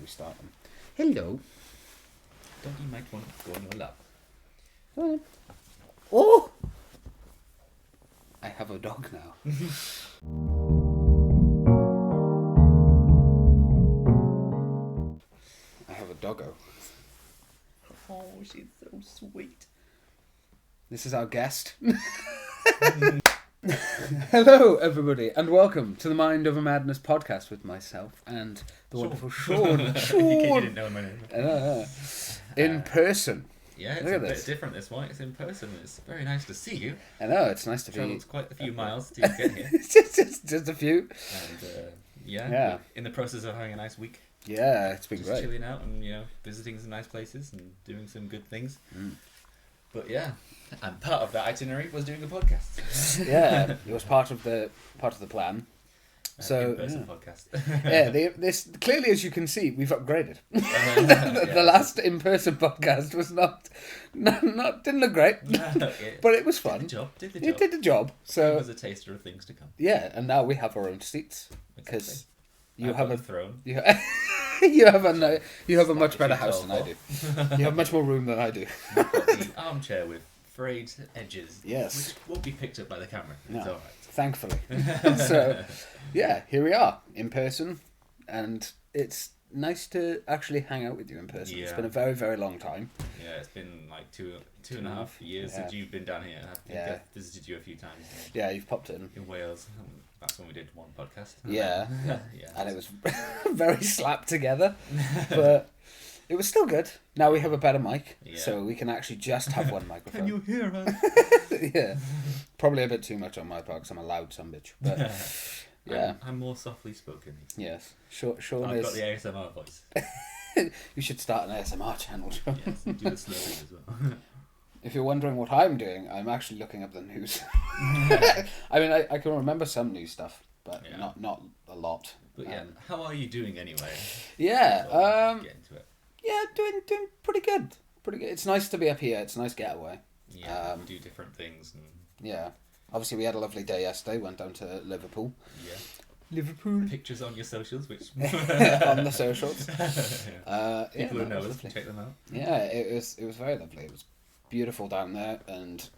we start them. Hello. Don't you might want to go on your lap? Oh! I have a dog now. I have a doggo. Oh, she's so sweet. This is our guest. Hello, everybody, and welcome to the Mind Over Madness podcast with myself and the wonderful Sean. In case you didn't know my name. In person. Yeah, it's Look a at bit this. different this one. It's in person. It's very nice to see you. I know, it's nice to be... Travelled quite a few miles to get here. just a few. And yeah, Yeah. in the process of having a nice week. Yeah, it's been Just great. chilling out and, visiting some nice places and doing some good things. Mm. But yeah, and part of that itinerary was doing a podcast. Yeah, it was part of the plan. So, in-person podcast. Yeah, this clearly, as you can see, we've upgraded. Yeah. The last in-person podcast was not didn't look great, but it was fun. Did the job. It did the job. It So was a taster of things to come. yeah, and now we have our own seats because you I've have got a a throne. you have a much better too house tall than I do. You have much more room than I do. I've got the armchair with frayed edges. Yes. Which won't be picked up by the camera. No. It's alright. Thankfully. So yeah, here we are in person, and it's nice to actually hang out with you in person. It's Yeah. been a very, very long time. Yeah, it's been like two and a half years Yeah. since you've been down here. I think Yeah. I've visited you a few times Yeah, you've popped in. in Wales. That's when we did one podcast. Yeah. Yeah. And it was very slapped together, but it was still good. Now we have a better mic, Yeah. so we can actually just have one microphone. Can you hear us? Yeah, probably a bit too much on my part because I'm a loud son bitch. But yeah, I'm more softly spoken. yes. Sean I've got is. the ASMR voice. You should start an ASMR channel. Sean. Yes, and do the slurping as well. If you're wondering what I'm doing, I'm actually looking up the news. I mean, I can remember some news stuff, but Yeah. not a lot. But yeah, how are you doing anyway? Yeah. Before we get into it. Yeah, doing pretty good. Pretty good. It's nice to be up here. It's a nice getaway. Yeah, do different things and Yeah. Obviously, we had a lovely day yesterday. Went down to Liverpool. yeah. Liverpool. Pictures on your socials, which On the socials. Yeah. People who that know was us lovely. can check them out. Yeah, it was very lovely. It was beautiful down there, and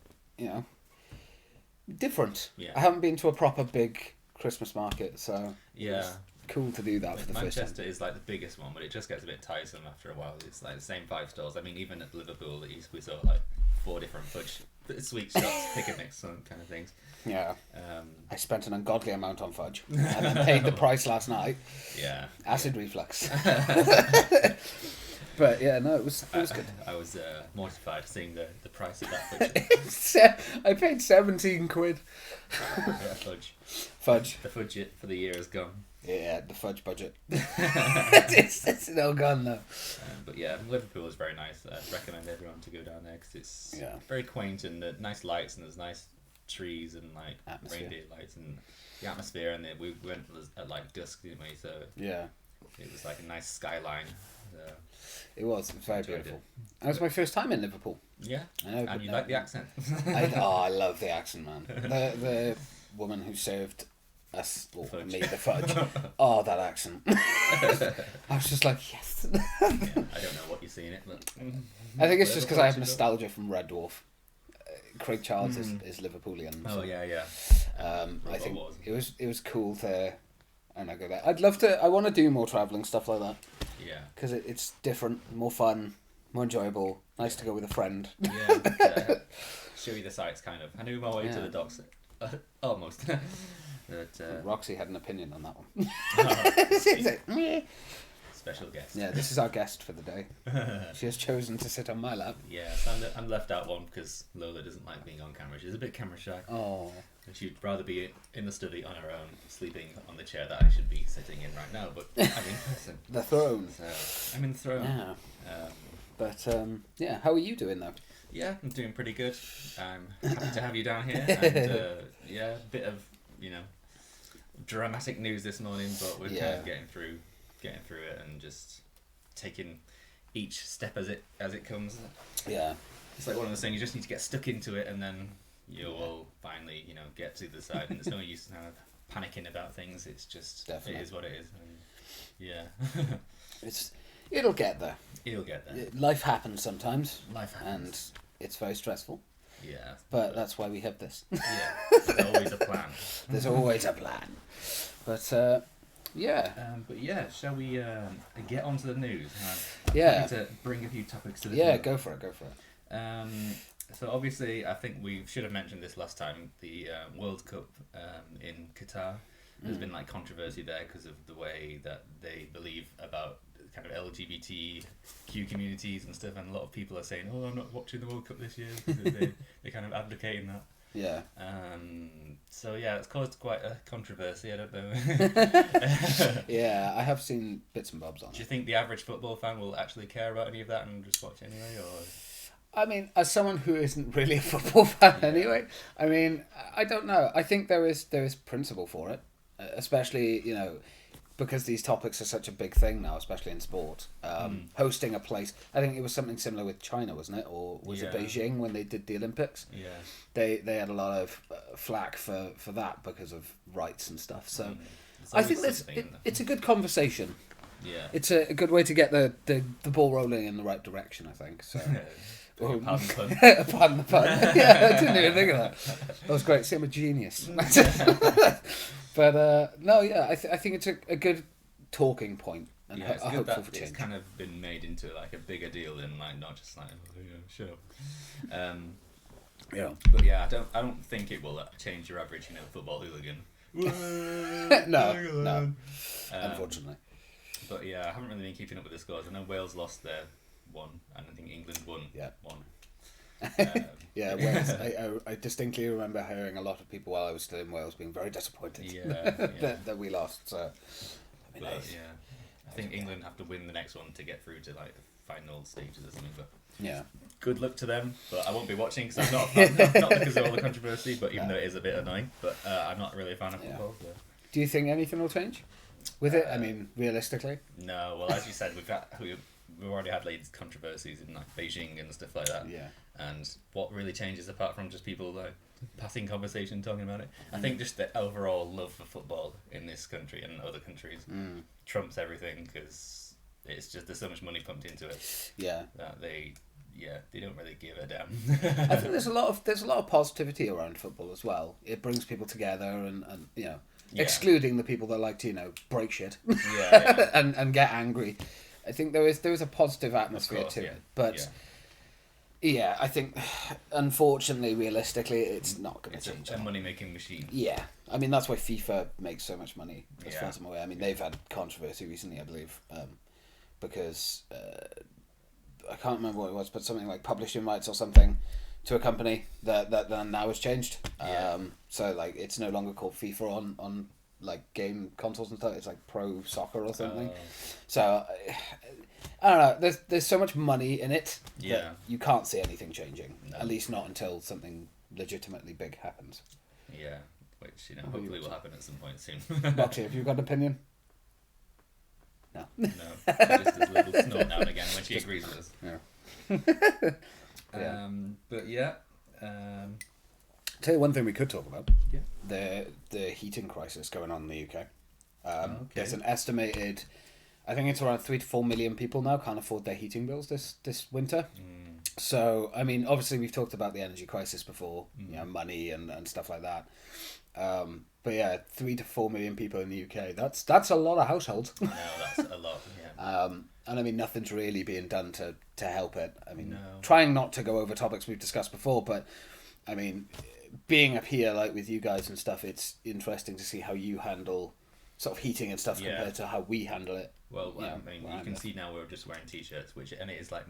different. Yeah. I haven't been to a proper big Christmas market, so Yeah. it's cool to do that Like for the first time. Manchester is like the biggest one, but it just gets a bit tiresome after a while. It's like the same 5 stores. I mean, even at Liverpool, we saw like 4 different fudge sweet shops, pick and mix, some kind of things. Yeah, Um, I spent an ungodly amount on fudge, and then paid the price last night. yeah. Acid reflux. But yeah, no, it was good. I was mortified seeing the price of that fudge. I paid 17 quid. Yeah, fudge. Fudge. The fudge for the year is gone. Yeah, the fudge budget. it's all gone though. But yeah, Liverpool is very nice. I'd recommend everyone to go down there because it's Yeah. very quaint and nice lights and there's nice trees and like Atmosphere. reindeer lights and the atmosphere. And we went at like dusk, didn't we? So Yeah, it was like a nice skyline. it was very Enjoyed beautiful. That was my first time in Liverpool. Yeah, I know, and but you no- like the accent. I love the accent, man. The woman who served us, or Fudge. me, the fudge. Oh, that accent. I was just like, yes. Yeah, I don't know what you see in it, but I think it's just because I have Whatever nostalgia from Red Dwarf. Craig Charles is Liverpoolian. Oh so, yeah, yeah. I Robot think Wars. it was cool to, and I go there. I'd love to. I want to do more traveling stuff like that Yeah. because it's different, more fun, more enjoyable. Nice to go with a friend. Yeah. Show you the sights, kind of. I knew my way Yeah. to the docks. Almost. But Roxy had an opinion on that one. oh, She's like, "Meh." special guest. Yeah, this is our guest for the day. She has chosen to sit on my lap. Yeah, so I'm left out one because Lola doesn't like being on camera. She's a bit camera shy. Oh, And she'd rather be in the study on her own, sleeping on the chair that I should be sitting in right now. But I'm in person. the throne. So I'm in the throne. Yeah, Um, but yeah, how are you doing though? yeah, I'm doing pretty good. I'm happy to have you down here. And yeah, a bit of, dramatic news this morning, but we're kind Yeah. of getting through it and just taking each step as it comes. Yeah, It's like one of those things, you just need to get stuck into it and then you will finally, get to the side, and there's no use kind of panicking about things. It's just, Definitely. it is what it is. And yeah. It'll get there. It'll get there. Life happens sometimes. Life happens. And it's very stressful. Yeah. But that's why we have this. Yeah. There's always a plan. There's always a plan. But yeah. But yeah, shall we get onto the news? Yeah. To bring a few topics to the Yeah, table. go for it. So obviously, I think we should have mentioned this last time. The World Cup in Qatar. There's been like controversy there because of the way that they believe about kind of LGBTQ communities and stuff, and a lot of people are saying, "Oh, I'm not watching the World Cup this year," because they're kind of advocating that. Yeah. So yeah, it's caused quite a controversy. I don't know. Yeah, I have seen bits and bobs on Do you it. think the average football fan will actually care about any of that and just watch anyway, or? I mean, as someone who isn't really a football fan anyway, I mean, I don't know. I think there is principle for it, especially, you know, because these topics are such a big thing now, especially in sport. Hosting a place, I think it was something similar with China, wasn't it? Or was it Beijing when they did the Olympics? Yeah. They had a lot of flack for that because of rights and stuff. So There's I think always something in there. it's a good conversation. Yeah. It's a good way to get the ball rolling in the right direction, I think. So. Pardon the pun. Pardon the pun. Yeah, I didn't even think of that. That was great. See, I'm a genius. But no, yeah, I think it's a good talking point and Yeah, it's a good hopeful that for it's change. kind of been made into like a bigger deal than like not just like shut up. Yeah. But yeah, I don't think it will change your average football hooligan. No, unfortunately. But yeah, I haven't really been keeping up with the scores. I know Wales lost their one, and I think England won one. Yeah, Wales. I distinctly remember hearing a lot of people while I was still in Wales being very disappointed that we lost. So, But, yeah, I think England have to win the next one to get through to like the final stages or something. But yeah, good luck to them. But I won't be watching because I'm not a fan, not because of all the controversy, but even though it is a bit annoying. But I'm not really a fan of football. So. Do you think anything will change with it? I mean, realistically. No, well, as you said, we've already had like controversies in like Beijing and stuff like that. Yeah. And what really changes apart from just people like passing conversation talking about it? I think just the overall love for football in this country and other countries trumps everything because it's just there's so much money pumped into it. Yeah. That they don't really give a damn. I think there's a lot of positivity around football as well. It brings people together and you know, excluding the people that like to break shit and get angry. I think there is a positive atmosphere to it, but yeah, I think unfortunately, realistically, it's not going to change. It's a money-making machine. Yeah, I mean that's why FIFA makes so much money. As far as I'm aware, I mean they've had controversy recently, I believe, because I can't remember what it was, but something like publishing rights or something to a company that now has changed. So like it's no longer called FIFA on like game consoles and stuff. It's like Pro Soccer or something. So I don't know. There's so much money in it that you can't see anything changing. No. At least not until something legitimately big happens. Yeah, which hopefully will happen at some point soon. Roxy, have you got an opinion? No. No. Just a little snort now and again when she agrees with us. Yeah. But yeah. Tell you one thing we could talk about. Yeah. The heating crisis going on in the UK. There's an estimated, I think it's around 3 to 4 million people now can't afford their heating bills this winter. So I mean, obviously we've talked about the energy crisis before, money and stuff like that. But yeah, 3 to 4 million people in the UK. That's a lot of households. No, that's a lot. Yeah. And I mean, nothing's really being done to help it. I mean, No. trying not to go over topics we've discussed before, but I mean, being up here like with you guys and stuff, it's interesting to see how you handle sort of heating and stuff compared to how we handle it. Well, I mean, you can see now we're just wearing t-shirts, and it is like.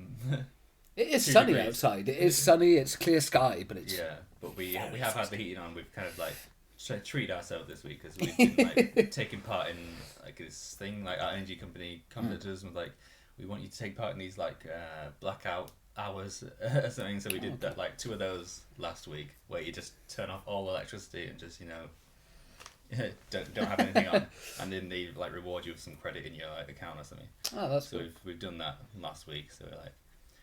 It is 2 sunny degrees. outside. It is sunny. It's clear sky, but it's but we have had the heating on. We've kind of like treated ourselves this week because we've been like taking part in like this thing. Like our energy company contacted us and was like, we want you to take part in these like blackout hours or something. So we did that like 2 of those last week where you just turn off all electricity and just don't have anything on, and then they like reward you with some credit in your like account or something. Oh, that's so good. we've done that last week. So we're like,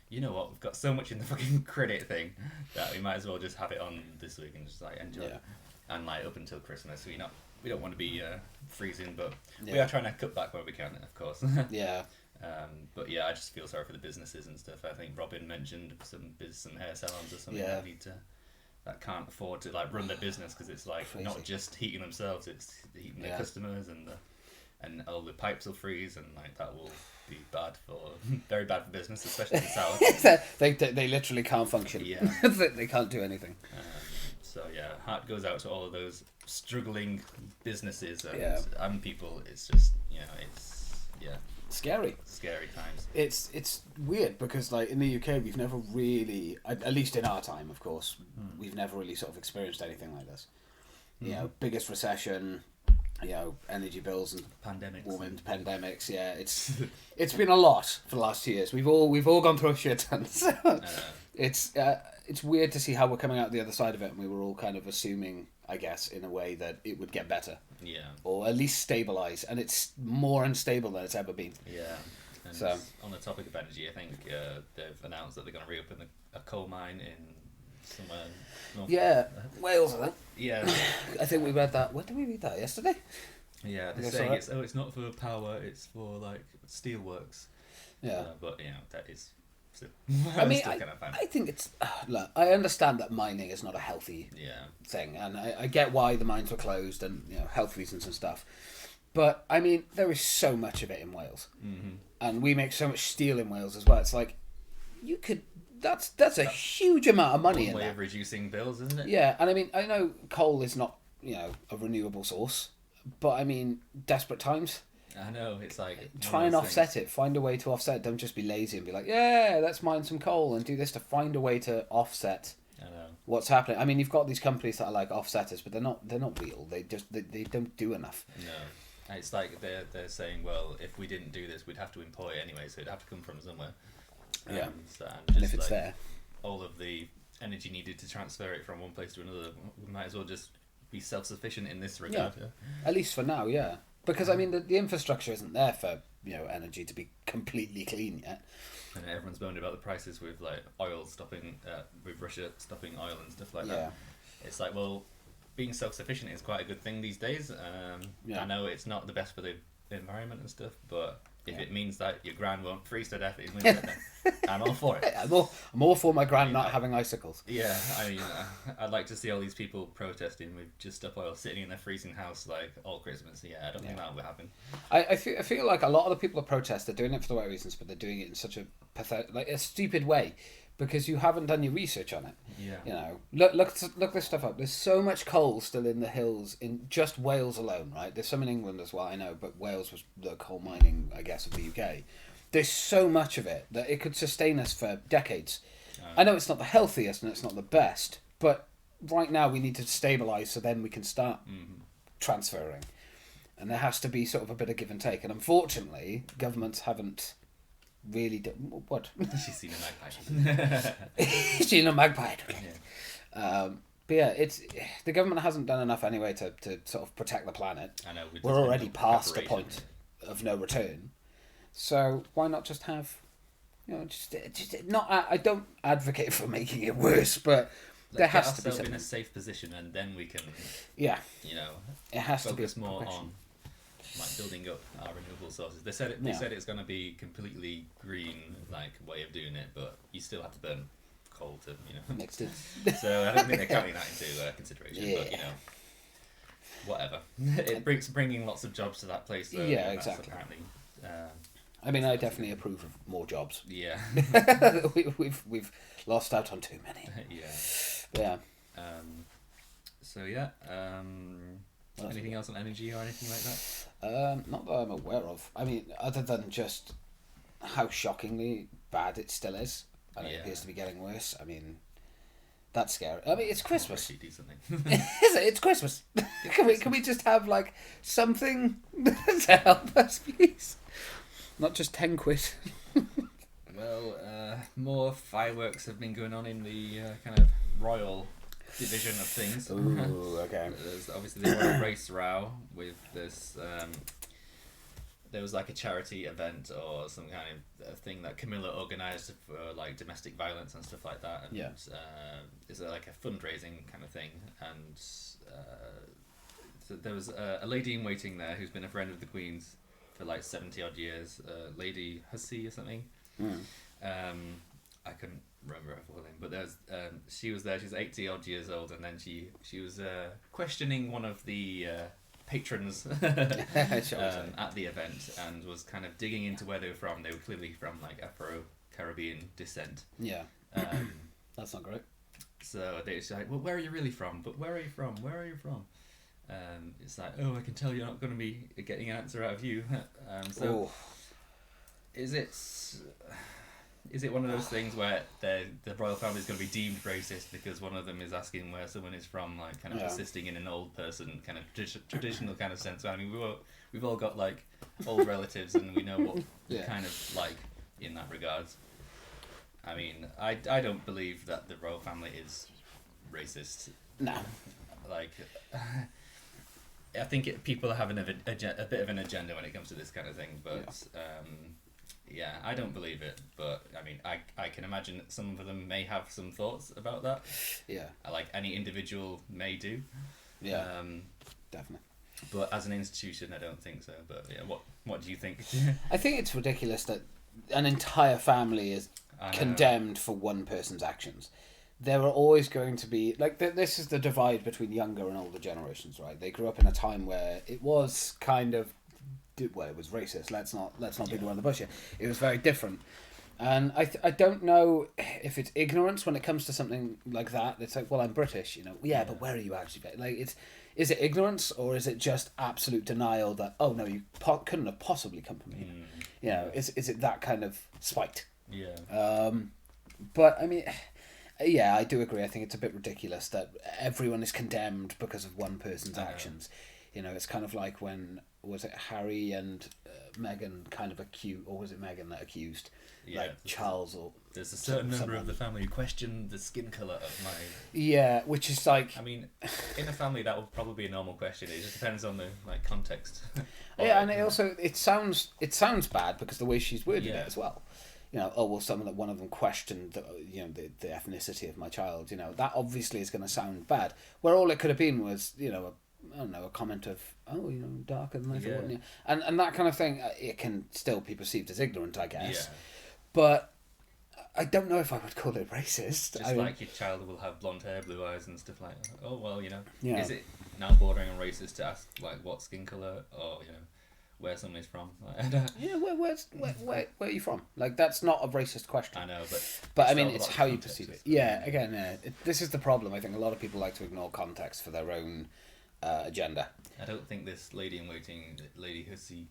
you know what? We've got so much in the fucking credit thing that we might as well just have it on this week and just like enjoy it. And like up until Christmas, we don't want to be freezing, but we are trying to cut back where we can, of course. Yeah. But yeah, I just feel sorry for the businesses and stuff. I think Robin mentioned some hair salons or something Yeah. that can't afford to like run their business because it's like Crazy. not just heating themselves, it's heating their Yeah. customers, and all the pipes will freeze, and like that will be bad for very bad for business, especially in the south. they literally can't function. Yeah. They can't do anything. So yeah, heart goes out to all of those struggling businesses and, Yeah. and people. It's just it's Scary. scary times. It's weird because like in the UK we've never really, at least in our time, of course, we've never really sort of experienced anything like this. You know, biggest recession, you know, energy bills and Pandemics. warming pandemics. Yeah, it's been a lot for the last 2 years. We've all gone through a shit ton. So it's weird to see how we're coming out the other side of it, and we were all kind of assuming, I guess, in a way that it would get better Yeah. or at least stabilize, and it's more unstable than it's ever been. Yeah. And So- on the topic of energy, I think they've announced that they're going to reopen a coal mine in somewhere north. Yeah, Wales, I think. Yeah. I think we read that. When did we read that? Yesterday? Yeah. They're That's saying alright. it's not for power, it's for like steelworks. Yeah. But you know that is. Still, I mean, still I kind of fun. think it's. Look, I understand that mining is not a healthy Yeah. thing, and I get why the mines were closed and, you know, health reasons and stuff. But I mean, there is so much of it in Wales, and we make so much steel in Wales as well. It's like you could. That's a huge amount of money One in way that. of reducing bills, isn't it? Yeah, and I mean, I know coal is not, you know, a renewable source, but I mean, desperate times. I know, it's like Try and offset it. Find a way to offset. Don't just be lazy and be like, yeah, let's mine some coal and do this to find a way to offset I know. what's happening. I mean, you've got these companies that are like offsetters, but they're not real. They don't do enough. No. It's like they're saying, well, if we didn't do this, we'd have to import it anyway, so it'd have to come from somewhere. Yeah. And And just if it's like there, all of the energy needed to transfer it from one place to another, we might as well just be self-sufficient in this regard. Yeah. at least for now, yeah. Because I mean, the infrastructure isn't there for, you know, energy to be completely clean yet. And everyone's moaning about the prices with like oil stopping, with Russia stopping oil and stuff like Yeah. that. It's like, well, being self-sufficient is quite a good thing these days. Yeah. I know it's not the best for the environment and stuff, but if it means that your gran won't freeze to death in winter, then I'm all for it. I'm all for my gran not having icicles. Yeah, I mean, I'd like to see all these people protesting with just stop oil sitting in their freezing house like all Christmas. Yeah, I don't think that will happen. I feel like a lot of the people that protest, they're doing it for the right reasons, but they're doing it in such a pathetic, like a stupid way, because you haven't done your research on it. Yeah. You know, look this stuff up. There's so much coal still in the hills in just Wales alone, right? There's some in England as well, I know, but Wales was the coal mining, I guess, of the UK. There's so much of it that it could sustain us for decades. I know it's not the healthiest and it's not the best, but right now we need to stabilise so then we can start transferring. And there has to be sort of a bit of give and take. And unfortunately, governments haven't really done... What? She's seen a magpie. She's seen a magpie. Yeah. But yeah, the government hasn't done enough anyway to sort of protect the planet. I know. We're already past the point of no return. So why not just have, you know, just not. I don't advocate for making it worse, but there has to be in something. a safe position, and then we can, Yeah, you know, it has to be focus more progression. on like building up our renewable sources. They said They said it's going to be completely green, like way of doing it, but you still have to burn coal to, you know. Next in. So I don't think they're counting that into consideration. But you Yeah. know, whatever. It bringing lots of jobs to that place. Though, Yeah, and that's exactly. Apparently, I mean, I definitely approve of more jobs. yeah, we've lost out on too many. yeah. Yeah. So yeah. Well, Anything else on energy or anything like that? Not that I'm aware of. I mean, other than just how shockingly bad it still is, and it Yeah. appears to be getting worse. I mean, that's scary. I mean, it's Christmas. Actually, do something. Is it? It's Christmas. Can we just have like something to help us, please? Not just 10 quid. Well, more fireworks have been going on in the kind of royal division of things. Ooh, okay. There's obviously the royal race row with this. There was like a charity event or some kind of thing that Camilla organised for like domestic violence and stuff like that. And, Yeah. it's like a fundraising kind of thing, and so there was a lady in waiting there who's been a friend of the Queen's, for like 70 odd years, Lady Hussey or something. I couldn't remember her full name, but there's she was there. She's 80 odd years old, and then she was questioning one of the patrons at the event, and was kind of digging into where they were from. They were clearly from like Afro-Caribbean descent. Yeah. That's not great. So they're like, well, where are you really from? But where are you from? Where are you from? It's like, oh, I can tell you're not going to be getting an answer out of you. So, is it one of those things where the royal family is going to be deemed racist because one of them is asking where someone is from, like kind of assisting in an old person kind of traditional kind of sense? I mean, we've all got like old relatives, and we know what kind of like in that regards. I mean, I don't believe that the royal family is racist. No. Like, I think people are having a bit of an agenda when it comes to this kind of thing, but yeah, I don't believe it. But I mean, I can imagine that some of them may have some thoughts about that. Yeah. Like any individual may do. Yeah. Definitely. But as an institution, I don't think so. But yeah, what do you think? I think it's ridiculous that an entire family is condemned for one person's actions. There are always going to be like this is the divide between younger and older generations, right? They grew up in a time where it was kind of it was racist. Let's not beat around the bush here. It was very different, and I don't know if it's ignorance when it comes to something like that. It's like, well, I'm British, but where are you actually? Like, is it ignorance or is it just absolute denial that no, you couldn't have possibly come from here? Is it that kind of spite? Yeah. But I mean, yeah, I do agree. I think it's a bit ridiculous that everyone is condemned because of one person's actions. It's kind of like when was it Harry and Meghan kind of accused, or was it Meghan that accused Charles or there's a certain member of the family who questioned the skin colour of my... Yeah, which is like... I mean, in a family that would probably be a normal question. It just depends on the context. Yeah, and it sounds bad because the way she's worded it as well. One of them questioned the ethnicity of my child. That obviously is going to sound bad. Where all it could have been was a comment of darker than I thought, and that kind of thing. It can still be perceived as ignorant, I guess. Yeah. But I don't know if I would call it racist. Just like your child will have blonde hair, blue eyes, and stuff like that. Oh well, Is it now bordering on racist to ask like what skin color or where someone is from? Where are you from? Like, that's not a racist question. I know, but I mean, it's how you perceive it. Yeah, again, this is the problem. I think a lot of people like to ignore context for their own agenda. I don't think this lady in waiting, Lady Hussey,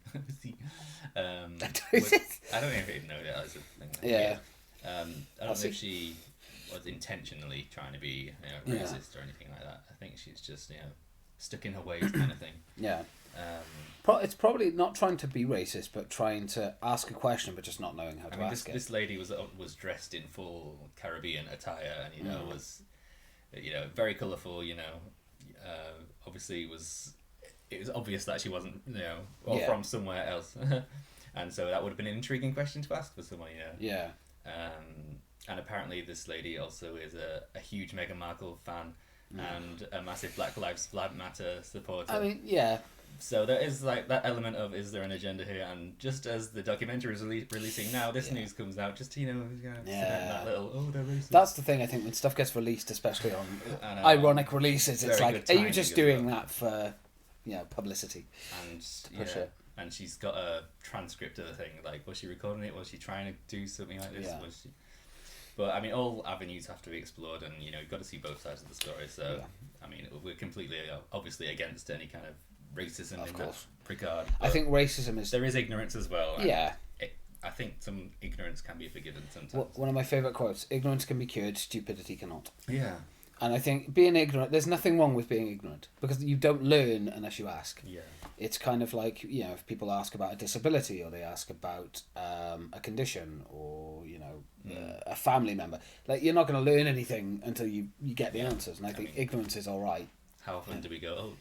I don't even know that as a thing. Yeah. I don't know if she was intentionally trying to be racist or anything like that. I think she's just stuck in her ways kind of thing. Yeah. It's probably not trying to be racist, but trying to ask a question, but just not knowing how to ask it. This lady was dressed in full Caribbean attire, and was very colourful. Obviously it was obvious that she wasn't from somewhere else, and so that would have been an intriguing question to ask for someone. Yeah. And apparently this lady also is a huge Meghan Markle fan and a massive Black Lives Matter supporter. I mean, yeah. So there is like that element of, is there an agenda here? And just as the documentary is releasing now, this news comes out just to, that little, they're racist. That's the thing, I think, when stuff gets released, especially on ironic releases, it's like, are you just doing that for, publicity? And and she's got a transcript of the thing. Like, was she recording it? Was she trying to do something like this? Yeah. Was she... But I mean, all avenues have to be explored, and you've got to see both sides of the story. So, I mean, we're completely, obviously, against any kind of racism in that regard. I think racism is... There is ignorance as well. Yeah. I think some ignorance can be forgiven sometimes. One of my favourite quotes, ignorance can be cured, stupidity cannot. Yeah. And I think being ignorant, there's nothing wrong with being ignorant, because you don't learn unless you ask. Yeah. It's kind of like, if people ask about a disability, or they ask about a condition, or, a family member, like, you're not going to learn anything until you get the answers. And I think ignorance is all right. How often do we go,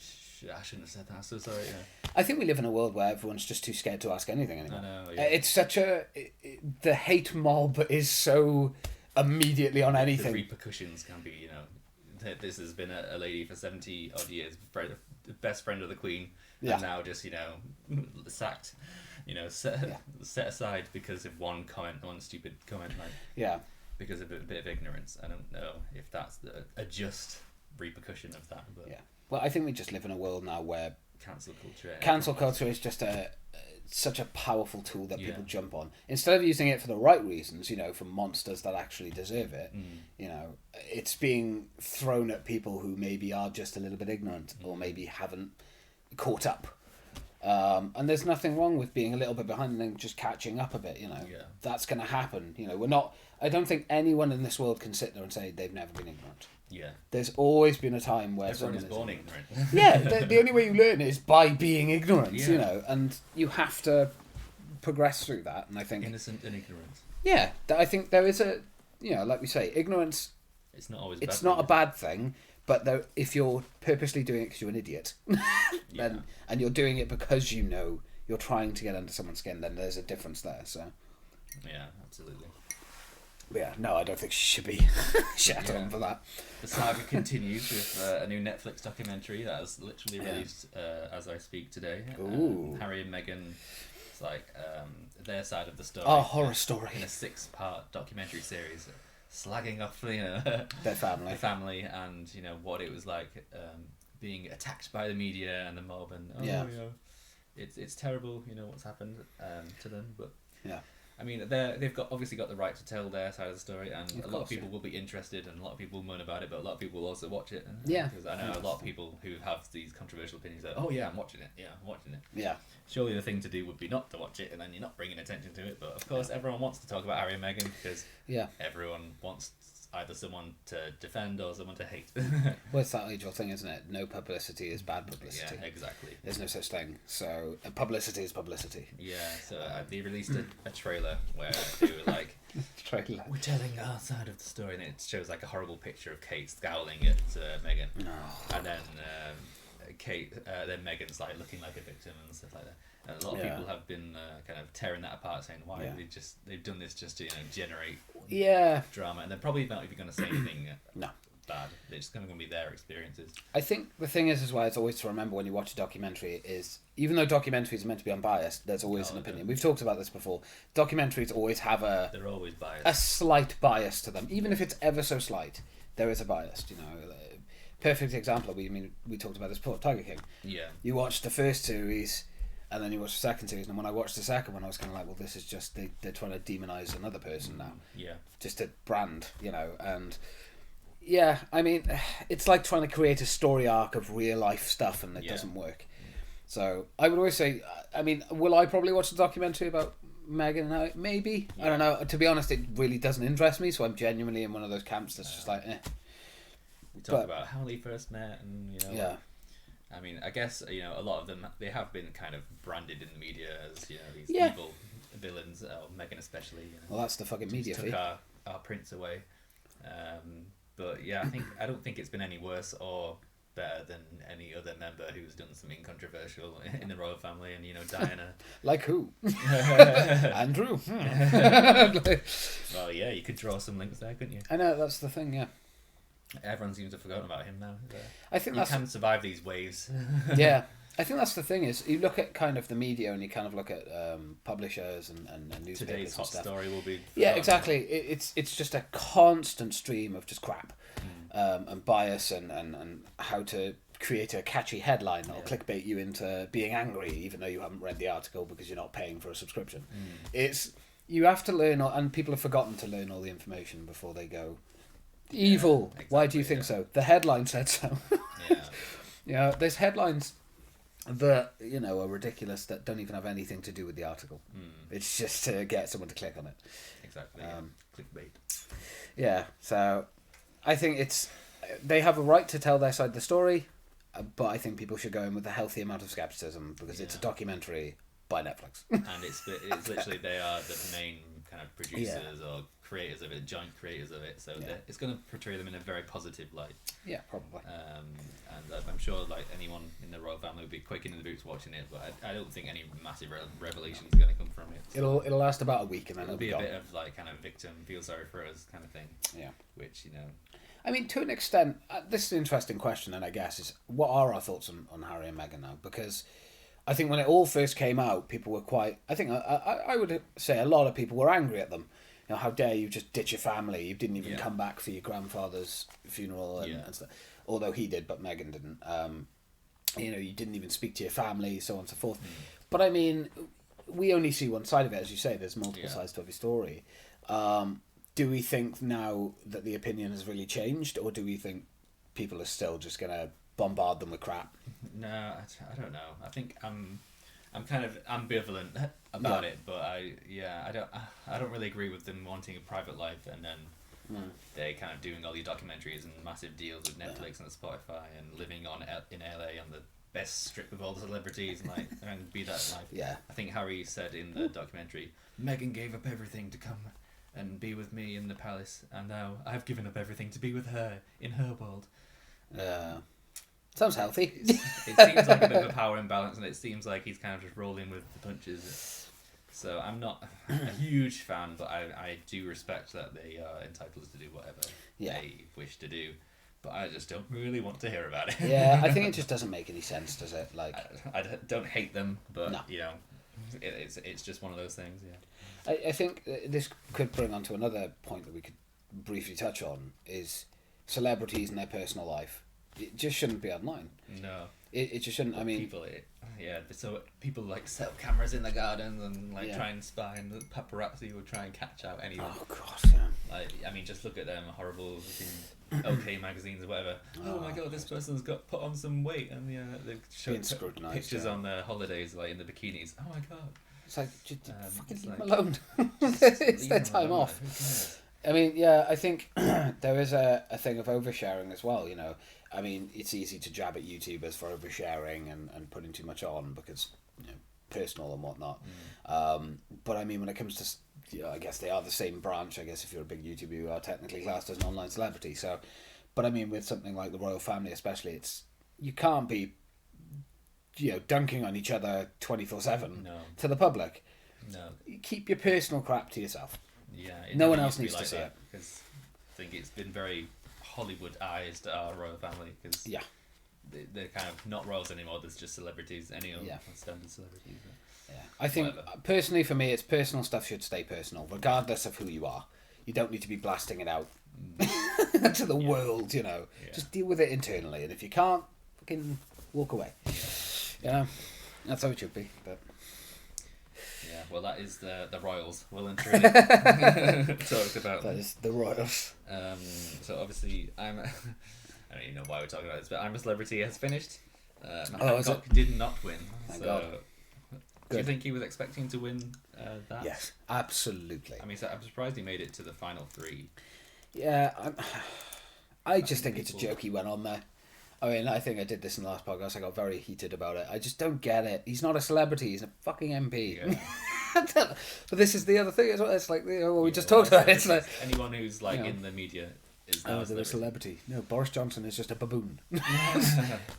I shouldn't have said that, so sorry. Yeah. I think we live in a world where everyone's just too scared to ask anything anymore. I know, yeah. It's such the hate mob is so immediately on anything. The repercussions can be, this has been a lady for 70 odd years, the best friend of the Queen, and now just, sacked. set aside because of one stupid comment, like Yeah. because of a bit of ignorance. I don't know if that's a just repercussion of that, but Yeah. Well, I think we just live in a world now where cancel culture is just such a powerful tool that people Yeah. jump on. Instead of using it for the right reasons, for monsters that actually deserve it, it's being thrown at people who maybe are just a little bit ignorant or maybe haven't caught up. And there's nothing wrong with being a little bit behind and then just catching up a bit, Yeah. That's going to happen. I don't think anyone in this world can sit there and say they've never been ignorant. Yeah. There's always been a time where Everyone is someone born ignorant. Yeah, the only way you learn is by being ignorant, Yeah. and you have to progress through that. And I think, Innocent and ignorant. yeah, I think there is like we say, ignorance. It's not always. It's not a bad thing, but if you're purposely doing it because you're an idiot, then and you're doing it because you're trying to get under someone's skin, then there's a difference there. So. Yeah, absolutely. Yeah, no, I don't think she should be shat on for that. The saga continues with a new Netflix documentary that is literally released as I speak today. Harry and Meghan, it's like their side of the story. Oh, horror story. In a 6-part documentary series, slagging off their family, and what it was like being attacked by the media and the mob, and it's terrible. What's happened to them, but yeah. I mean, they've obviously got the right to tell their side of the story, and a lot of people will be interested, and a lot of people will moan about it, but a lot of people will also watch it. Yeah. Because I know a lot of people who have these controversial opinions that, oh yeah, I'm watching it. Yeah, I'm watching it. Yeah. Surely the thing to do would be not to watch it, and then you're not bringing attention to it. But of course, everyone wants to talk about Harry and Meghan because everyone wants either someone to defend or someone to hate. Well, it's that age-old thing, isn't it? No publicity is bad publicity. Yeah, exactly. There's no such thing. So publicity is publicity. Yeah, so they released a trailer where they were like, we're telling our side of the story, and it shows like a horrible picture of Kate scowling at Meghan. Oh. And then then Meghan's like looking like a victim and stuff like that. And a lot of people have been kind of tearing that apart, saying why they've done this just to generate drama, and they're probably not even going to say anything bad. They're just going to be their experiences. I think the thing is as well, it's always to remember when you watch a documentary is even though documentaries are meant to be unbiased, there's always an opinion. We've talked about this before. Documentaries always have they're always biased. A slight bias to them, even if it's ever so slight. There is a bias, Perfect example. We talked about this before. Tiger King. Yeah. You watched the first series. And then you watch the second series, and when I watched the second one, I was kind of like, well, this is just, they're trying to demonise another person now. Yeah. Just to brand, and... Yeah, I mean, it's like trying to create a story arc of real-life stuff, and it doesn't work. So, I would always say, will I probably watch the documentary about Meghan and Harry? Maybe. Yeah. I don't know. To be honest, it really doesn't interest me, so I'm genuinely in one of those camps that's just like, eh. We talk about how they first met, and, Yeah. I mean, I guess, a lot of them, they have been kind of branded in the media as, these evil villains, Meghan especially. Well, that's the fucking media took our prince away. But yeah, I don't think it's been any worse or better than any other member who's done something controversial in the royal family, and Diana. Like who? Andrew. Well, yeah, you could draw some links there, couldn't you? I know, that's the thing, yeah. Everyone seems to have forgotten about him now. I think you can survive these waves. Yeah, I think that's the thing is you look at kind of the media and you kind of look at publishers and newspapers. Today's hot story will be. Yeah, exactly. It's just a constant stream of just crap, and bias and how to create a catchy headline that'll clickbait you into being angry even though you haven't read the article because you're not paying for a subscription. You have to learn, and people have forgotten to learn all the information before they go. Evil. Exactly, why do you think so? The headline said so. There's headlines that are ridiculous that don't even have anything to do with the article. It's just to get someone to click on it. Exactly. Clickbait. Yeah. So I think they have a right to tell their side of the story, but I think people should go in with a healthy amount of skepticism because it's a documentary by Netflix. And it's literally they are the main kind of producers or creators of it, joint creators of it, so it's going to portray them in a very positive light. Yeah, probably. And I'm sure like anyone in the royal family would be quaking in the boots watching it, but I don't think any massive revelation is going to come from it. So it'll last about a week and then it'll be a bit of like kind of victim, feel sorry for us kind of thing. Yeah. Which I mean, to an extent, this is an interesting question, and I guess is what are our thoughts on Harry and Meghan now? Because I think when it all first came out, people were quite. I think I would say a lot of people were angry at them. You know, how dare you just ditch your family? You didn't even come back for your grandfather's funeral and stuff. Although he did, but Meghan didn't. You know, you didn't even speak to your family, so on and so forth. But I mean, we only see one side of it, as you say. There's multiple sides to every story. Do we think now that the opinion has really changed, or do we think people are still just going to bombard them with crap? No, I don't know. I think I'm kind of ambivalent about it, but I don't really agree with them wanting a private life and then they kind of doing all these documentaries and massive deals with Netflix and Spotify and living in LA on the best strip of all the celebrities and like and be that life. Yeah. I think Harry said in the documentary, Meghan gave up everything to come and be with me in the palace, and now I've given up everything to be with her in her world. Sounds healthy. It seems like a bit of a power imbalance, and it seems like he's kind of just rolling with the punches. So I'm not a huge fan, but I do respect that they are entitled to do whatever they wish to do. But I just don't really want to hear about it. Yeah, I think it just doesn't make any sense, does it? Like, I don't hate them, but you know, it's just one of those things. Yeah. I think this could bring on to another point that we could briefly touch on, is celebrities and their personal life. It just shouldn't be online. No. It just shouldn't. I mean, people like set up cameras in the gardens and like try and spy, and the paparazzi will try and catch out anyone. Oh god, yeah. Like, I mean, just look at them horrible looking OK magazines or whatever. Oh my god, this person's got put on some weight, and they've shown pictures on their holidays, like in the bikinis. Oh my god. It's like, just fucking leave them alone. It's their time off. I mean, yeah, I think there is a thing of oversharing as well, you know. I mean, it's easy to jab at YouTubers for oversharing and putting too much on because, you know, personal and whatnot. But I mean, when it comes to, you know, I guess they are the same branch. I guess if you're a big YouTuber, you are technically classed as an online celebrity. So, but I mean, with something like the royal family especially, you can't be, you know, dunking on each other 24/7 to the public. No. Keep your personal crap to yourself. Yeah. No one else needs to see it. Because I think it's been very Hollywoodized, our royal family. Cause they're kind of not royals anymore. There's just celebrities, standard celebrities. Yeah. I think, personally for me, it's personal stuff should stay personal, regardless of who you are. You don't need to be blasting it out to the world, you know. Yeah. Just deal with it internally. And if you can't, fucking walk away. You know, that's how it should be. But yeah, well, that is the royals. Well and truly talked about. That is the royals. So obviously, I don't even know why we're talking about this, but I'm a Celebrity has finished. Hancock did not win. Thank God. Do you think he was expecting to win that? Yes, absolutely. I mean, so I'm surprised he made it to the final three. Yeah, I just think it's a joke he went on there. I mean, I think I did this in the last podcast. I got very heated about it. I just don't get it. He's not a celebrity. He's a fucking MP. Yeah. But this is the other thing as well. It's like, you know, we just talked about it. It's like anyone who's like in the media is now a celebrity. No, Boris Johnson is just a baboon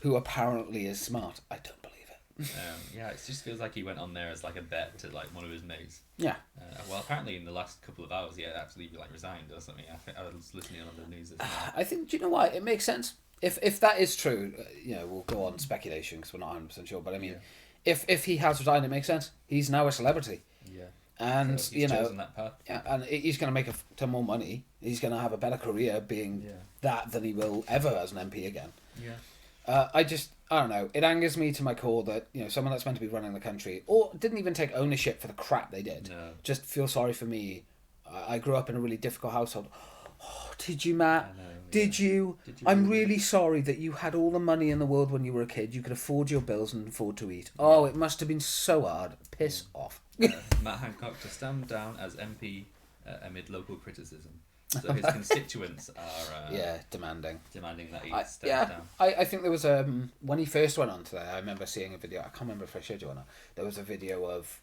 who apparently is smart. I don't believe it. Yeah, it just feels like he went on there as like a bet to like one of his mates. Yeah. Well, apparently in the last couple of hours, he actually like resigned or something. I was listening on the news. I think. Do you know why? It makes sense. If that is true, you know, we'll go on speculation because we're not 100% sure. But I mean, if he has resigned, it makes sense. He's now a celebrity. Yeah. And so you know, that path. yeah, and he's going to make a ton more money. He's going to have a better career being that than he will ever as an MP again. Yeah. I don't know. It angers me to my core that, you know, someone that's meant to be running the country or didn't even take ownership for the crap they did. No. Just feel sorry for me. I grew up in a really difficult household. Oh, did you, Matt? I know, Did you? I'm really sorry that you had all the money in the world when you were a kid. You could afford your bills and afford to eat. Oh, it must have been so hard. Piss off. Matt Hancock to stand down as MP amid local criticism. So his constituents are demanding that he step down. I think there was when he first went on to there, I remember seeing a video. I can't remember if I showed you or not. There was a video of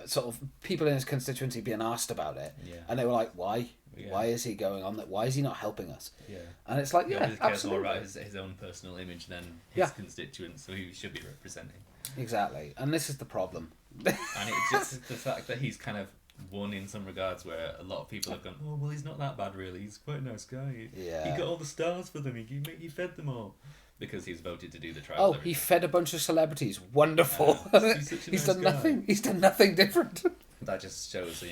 sort of people in his constituency being asked about it, and they were like, "Why? Yeah. Why is he going on that? Why is he not helping us?" Yeah, and it's like, he cares absolutely more about his own personal image than his constituents, who he should be representing. Exactly, and this is the problem. And it's just the fact that he's kind of one in some regards where a lot of people have gone, oh well, he's not that bad really. He's quite a nice guy. Yeah. He got all the stars for them. He fed them all because he was voted to do the trial. Oh, he fed a bunch of celebrities. Wonderful. He's such a He's nice done guy. nothing. He's done nothing different. That just shows,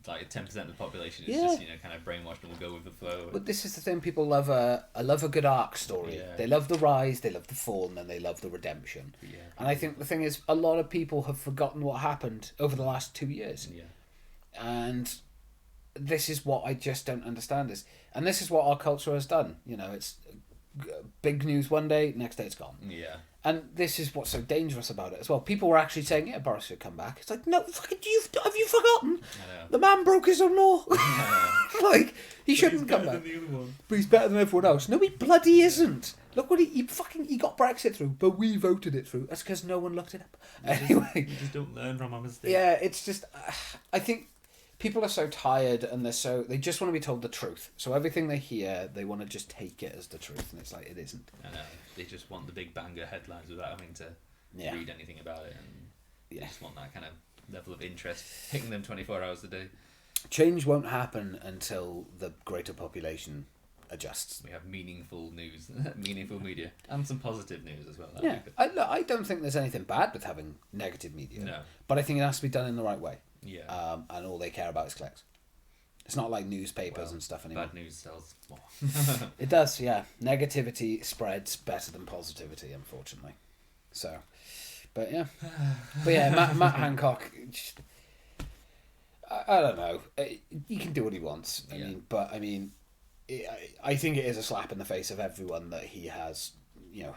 like 10% of the population is Yeah. just, kind of brainwashed and will go with the flow. But this is the thing: people love a good arc story. Yeah. They love the rise, they love the fall, and then they love the redemption. Yeah. And I think the thing is, a lot of people have forgotten what happened over the last 2 years. Yeah. And this is what I just don't understand and this is what our culture has done. It's big news one day, next day it's gone. Yeah. And this is what's so dangerous about it as well. People were actually saying, yeah, Boris should come back. It's like, no, fucking, have you forgotten? I know. The man broke his own law. Like, he But shouldn't he's come better back. than the other one. But he's better than everyone else. No, he bloody isn't. Look what he got Brexit through, but we voted it through. That's because no one looked it up. Anyway. You just don't learn from our mistakes. Yeah, it's just, I think people are so tired and they just want to be told the truth. So everything they hear, they want to just take it as the truth, and it's like, it isn't. I know. They just want the big banger headlines without having to read anything about it, and they just want that kind of level of interest hitting them 24 hours a day. Change won't happen until the greater population adjusts. We have meaningful news, meaningful media, and some positive news as well. Yeah, I don't think there's anything bad with having negative media. No. But I think it has to be done in the right way. Yeah. And all they care about is clicks. It's not like newspapers and stuff anymore. Bad news sells more. It does, yeah. Negativity spreads better than positivity, unfortunately. So, but yeah. Matt Hancock, just, I don't know. He can do what he wants. I mean, I think it is a slap in the face of everyone that he has,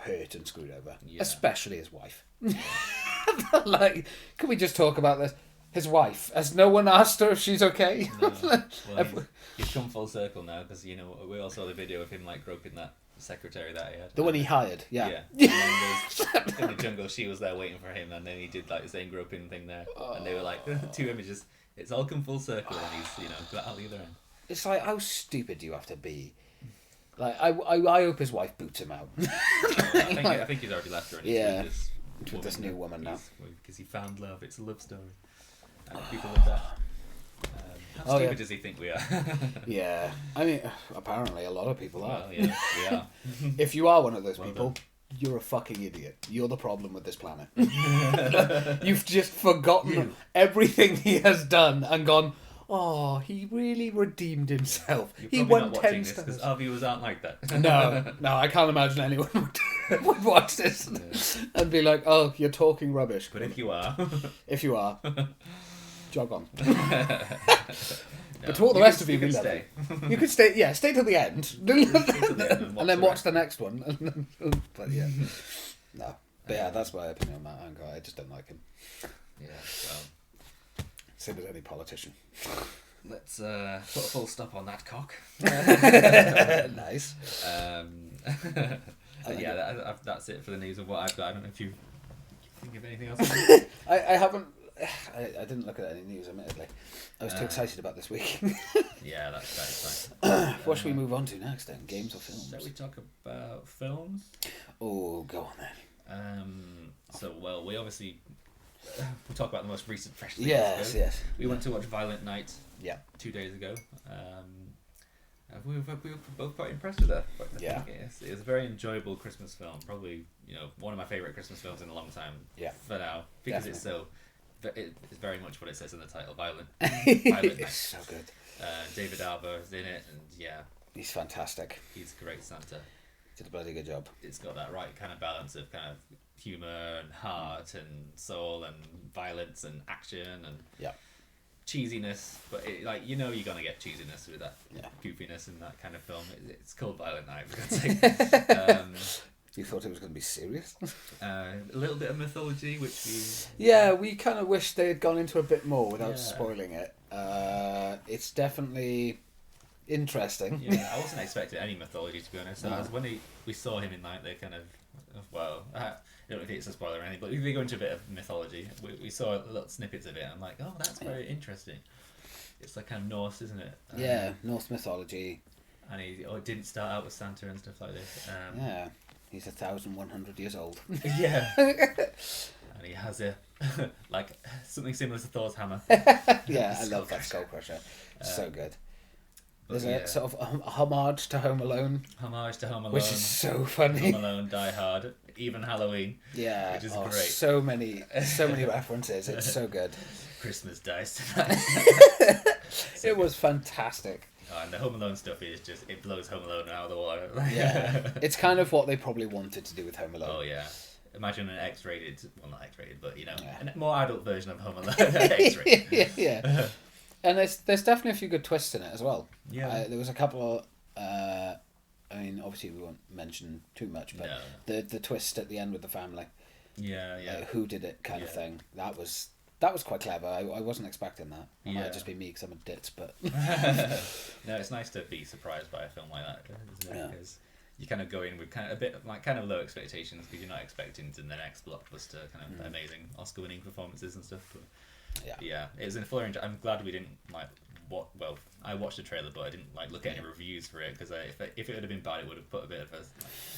hurt and screwed over. Yeah. Especially his wife. Like, can we just talk about this? His wife. Has no one asked her if she's okay? No. Well, he's come full circle now because we all saw the video of him like groping that secretary that he had. The one he hired, yeah. And then in the jungle, she was there waiting for him, and then he did like the same groping thing there, and they were like two images. It's all come full circle, and he's got out the other end. It's like, how stupid do you have to be? Like, I hope his wife boots him out. I think he's already left her. And Yeah. he's With this new woman now. Because he found love. It's a love story. And people love that. How stupid does he think we are? Yeah. I mean, apparently a lot of people are. Well, yeah, we are. If you are one of those Well people, done. you're a fucking idiot. You're the problem with this planet. You've just forgotten everything he has done and gone, oh, he really redeemed himself. You're He probably won not 10 watching this stars. because our viewers aren't like that. No, I can't imagine anyone would watch this and be like, oh, you're talking rubbish. But if you are, If you are, jog on. No, But to all the rest of you, can we love stay. you. You could stay till the end. Stay till the end and then watch the the next one. But yeah. No. But yeah, that's my opinion on Matt Hancock. I just don't like him. Yeah. Well, Same as any politician. let's put a full stop on that cock. Nice. That's it for the news of what I've got. I don't know if you think of anything else. I haven't. I didn't look at any news, admittedly. I was too excited about this week. Yeah, that's fine. What should we move on to next then? Games or films? Shall we talk about films? Oh, go on then. We obviously we talk about the most recent fresh things. Yes. We went to watch Violent Night. Yeah. 2 days ago. We were both quite impressed with that. Yeah. It was a very enjoyable Christmas film. Probably one of my favourite Christmas films in a long time. Yeah. For now, because Definitely. it's very much what it says in the title, Violent It's Night. so good. David Harbour is in it, and yeah, He's fantastic. he's a great Santa. Did a bloody good job. It's got that right kind of balance of kind of humour and heart and soul and violence and action and Yeah. cheesiness, but you're gonna get cheesiness with that Yeah. goofiness in that kind of film. It's called Violent Night, for God's sake. You thought it was going to be serious? A little bit of mythology, which we Yeah, we kind of wish they had gone into a bit more without Yeah. spoiling it. It's definitely interesting. yeah, I wasn't expecting any mythology, to be honest. So when we saw him in Night, they kind of I don't know if it's a spoiler or anything, but they go into a bit of mythology. We saw little snippets of it, and I'm like, oh, that's very interesting. It's like kind of Norse, isn't it? Yeah, Norse mythology. And he didn't start out with Santa and stuff like this. Yeah, he's 1,100 years old. Yeah. and he has a like something similar to Thor's hammer. Yeah, I love that Skull Crusher. So good. There's yeah. a sort of a homage to Home Alone, Homage to Home Alone. which is so funny. Home Alone, Die Hard, even Halloween. Yeah, Which is oh, great. so many references. It's so good. Christmas Dice tonight. It was fantastic. Oh, and the Home Alone stuff is just, it blows Home Alone out of the water. Yeah, it's kind of what they probably wanted to do with Home Alone. Oh yeah. Imagine an X-rated, well not X-rated, but Yeah. a more adult version of Home Alone. X-rated. Yeah. And there's definitely a few good twists in it as well. Yeah. There was a couple. I mean, obviously we won't mention too much, but No. the twist at the end with the family, Yeah. who did it kind of Yeah. thing. That was quite clever. I wasn't expecting that. It might just be me because I'm a ditz, but No, it's nice to be surprised by a film like that, isn't it? Yeah. Because you kind of go in with kind of low expectations because you're not expecting the next blockbuster kind of amazing Oscar-winning performances and stuff. But yeah, it was in full range. I'm glad we didn't Well, I watched the trailer, but I didn't look at any reviews for it because if it would have been bad, it would have put a bit of a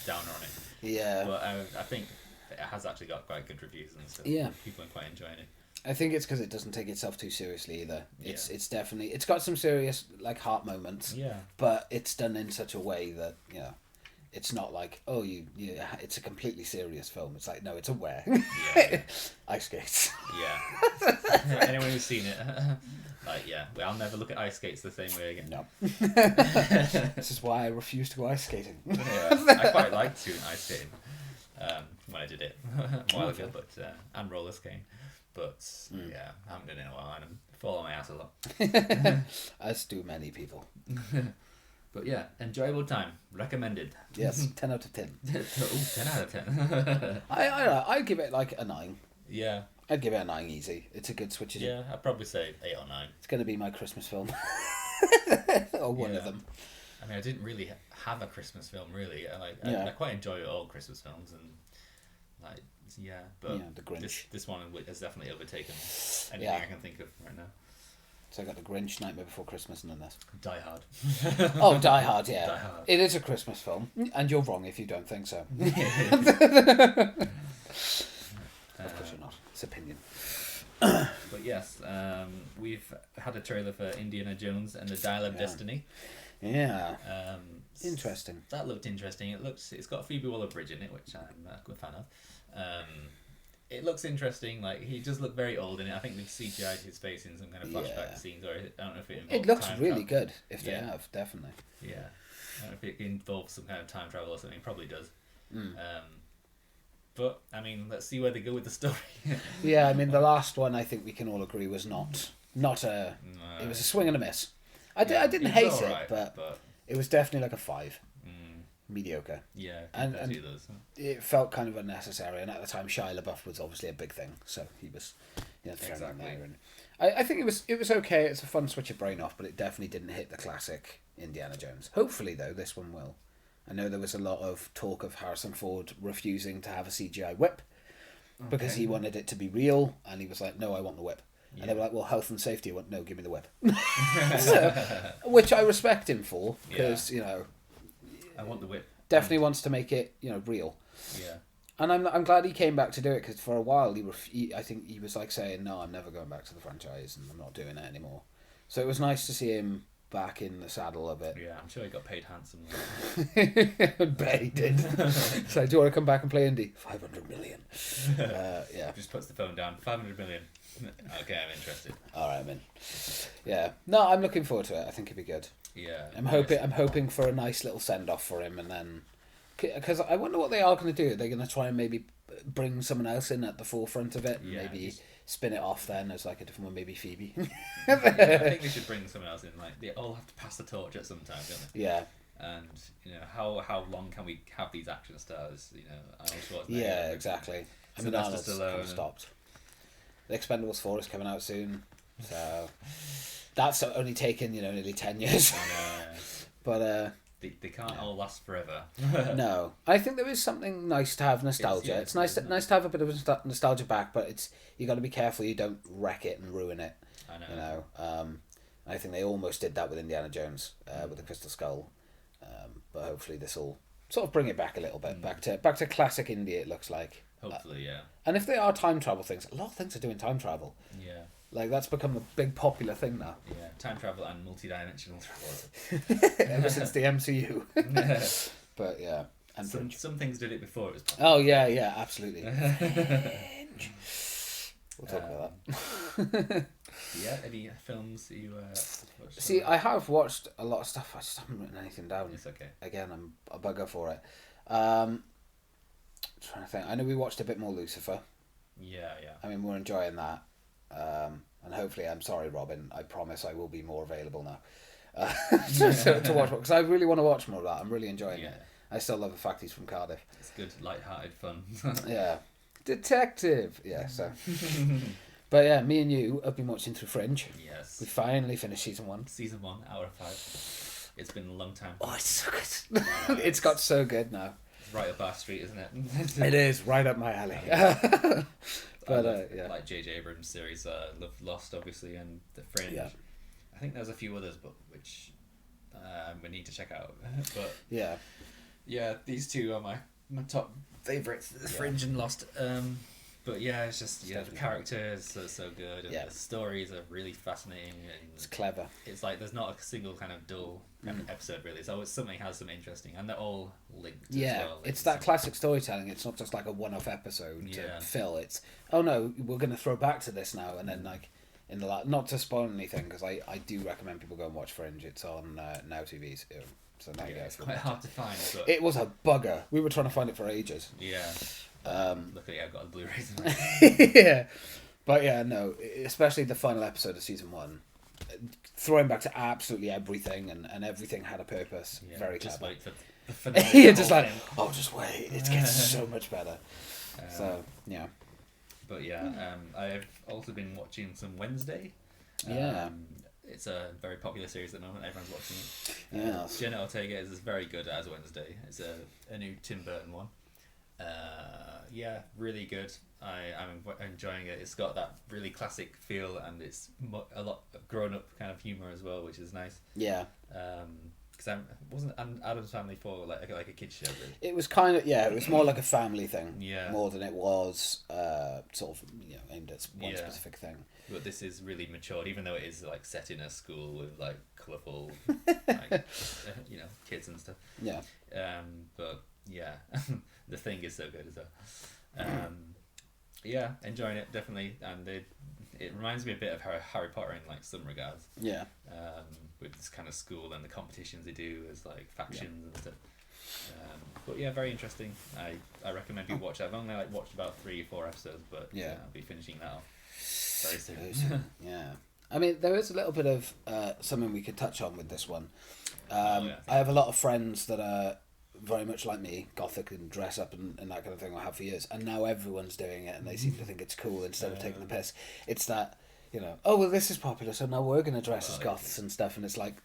downer on it. yeah. But I think it has actually got quite good reviews and stuff. Yeah. People are quite enjoying it. I think it's because it doesn't take itself too seriously either. It's definitely, it's got some serious heart moments, Yeah. but it's done in such a way that it's not like it's a completely serious film. It's like, no, it's aware. Yeah. Ice skates. Yeah. Anyone who's seen it, I'll never look at ice skates the same way again. No. This is why I refuse to go ice skating. Yeah, I quite liked doing ice skating when I did it a while ago, but and roller skating. But yeah, I haven't done it in a while, and I fall on my ass a lot. As do many people. But yeah, enjoyable time. Recommended. Yes, 10 out of 10. Ooh, 10 out of 10. I'd give it like a 9. Yeah. I'd give it a 9 easy. It's a good switch. Yeah, I'd probably say 8 or 9. It's going to be my Christmas film. Or one of them. I mean, I didn't really have a Christmas film, really. I quite enjoy all Christmas films, and but The Grinch. This one has definitely overtaken anything I can think of right now. So I got The Grinch, Nightmare Before Christmas, and then this. Die Hard. Oh, Die Hard, yeah. Die Hard. It is a Christmas film, and you're wrong if you don't think so. Of course you're not. It's opinion. But yes, we've had a trailer for Indiana Jones and the Dial of Destiny. Yeah. Interesting. That looked interesting. It's got Phoebe Waller-Bridge in it, which I'm a fan of. It looks interesting. He does look very old in it. I think they've CGI'd his face in some kind of flashback scenes, or I don't know if it involves. It looks time really travel. good if they have, definitely. Yeah, I don't know if it involves some kind of time travel or something. It probably does. But I mean, let's see where they go with the story. Yeah, I mean, the last one I think we can all agree was not a. It was a swing and a miss. I didn't hate it, but it was definitely like a 5. Mediocre. Yeah, and those. It felt kind of unnecessary, and at the time Shia LaBeouf was obviously a big thing, so he was thrown in there. And I think it was okay. It's a fun switch your brain off, but it definitely didn't hit the classic Indiana Jones. Hopefully, though, this one will. I know there was a lot of talk of Harrison Ford refusing to have a CGI whip because he wanted it to be real, and he was like, "No, I want the whip." Yeah. And they were like, "Well, health and safety." I went, "No, give me the whip," which I respect him for because I want the whip. Definitely wants to make it real. Yeah. And I'm glad he came back to do it because for a while I think he was saying, "No, I'm never going back to the franchise and I'm not doing it anymore." So it was nice to see him back in the saddle a bit. Yeah, I'm sure he got paid handsomely. Bet he did. So do you want to come back and play Indy? 500 million. Yeah. Just puts the phone down. 500 million. Okay, I'm interested. All right, I'm in. Yeah. No, I'm looking forward to it. I think it'd be good. Yeah. I'm hoping for a nice little send off for him, and then because I wonder what they are going to do. They're going to try and maybe bring someone else in at the forefront of it, and maybe spin it off then as like a different one, maybe Phoebe. I think they should bring someone else in. They all have to pass the torch at some time, don't they? Yeah. And how long can we have these action stars? Arnold Schwarzenegger. Yeah, exactly. I mean, Arnold's kind of stopped. The Expendables 4 is coming out soon, so that's only taken nearly 10 years. But they can't all last forever. No, I think there is something nice to have nostalgia. It's nice to have a bit of nostalgia back, but you got to be careful you don't wreck it and ruin it. I know. I think they almost did that with Indiana Jones with the Crystal Skull, but hopefully this will sort of bring it back a little bit, back to classic Indy. It looks like, Hopefully, yeah. And if they are time travel things, a lot of things are doing time travel. Yeah. Like, that's become a big popular thing now. Yeah, time travel and multi-dimensional travel. Ever since the MCU. But yeah. And some things did it before it was popular. Oh, yeah, absolutely. Fringe. We'll talk about that. Yeah, any films you watched? See, I have watched a lot of stuff. I just haven't written anything down. It's okay. Again, I'm a bugger for it. Trying to think. I know we watched a bit more Lucifer. Yeah. I mean, we're enjoying that. And hopefully, I'm sorry, Robin. I promise I will be more available now to watch, because I really want to watch more of that. I'm really enjoying it. I still love the fact he's from Cardiff. It's good, light-hearted fun. Yeah, detective. Yeah. So, but yeah, me and you have been watching through Fringe. Yes. We finally finished season 1. Season 1, hour 5. It's been a long time. Oh, it's so good. It's got so good now. It's right up our street, isn't it? It is right up my alley. But yeah, like J.J. Abrams' series, love Lost, obviously, and The Fringe. Yeah. I think there's a few others, but which we need to check out. But yeah, these two are my top favourites: The Fringe and Lost. But yeah, it's just the characters are so good, and the stories are really fascinating, and it's clever. It's like there's not a single kind of dull episode really. It's always something has some interesting, and they're all linked. Yeah, as well. it's that classic storytelling. It's not just like a one-off episode to fill. It's oh no, we're going to throw back to this now, and then like in the not to spoil anything, because I do recommend people go and watch Fringe. It's on Now TV. So now you guys it's quite hard to find. But it was a bugger. We were trying to find it for ages. Yeah. Luckily, I've got the Blu-rays. Yeah, but yeah, no, especially the final episode of season 1, throwing back to absolutely everything, and everything had a purpose. Yeah, very just clever. wait for the finale. You're just like, oh, just wait. It gets so much better. So yeah. But yeah, I've also been watching some Wednesday. Yeah. It's a very popular series at the moment. Everyone's watching it. Yeah. Jenna Ortega is very good as Wednesday. It's a new Tim Burton one. Yeah, really good. I'm enjoying it. It's got that really classic feel, and it's a lot of grown-up kind of humor as well, which is nice. Yeah. Because wasn't Addams Family for like a kids show really? It was kind of it was more like a family thing. Yeah. More than it was sort of aimed at one specific thing. But this is really matured, even though it is like set in a school with like colourful like kids and stuff. Yeah. But yeah, The Thing is so good as well. Yeah, enjoying it definitely, and it reminds me a bit of Harry Potter in like some regards. Yeah. With this kind of school and the competitions they do as like factions and stuff. But yeah, very interesting. I recommend people watch that. I've only watched about 3 or 4 episodes, but I'll be finishing that off very soon. Yeah. I mean, there is a little bit of something we could touch on with this one. I have a lot of friends that are very much like me, gothic and dress up and that kind of thing. I have for years, and now everyone's doing it, and they seem to think it's cool instead of taking the piss. It's that oh well, this is popular, so now we're going to dress as goths and stuff, and it's like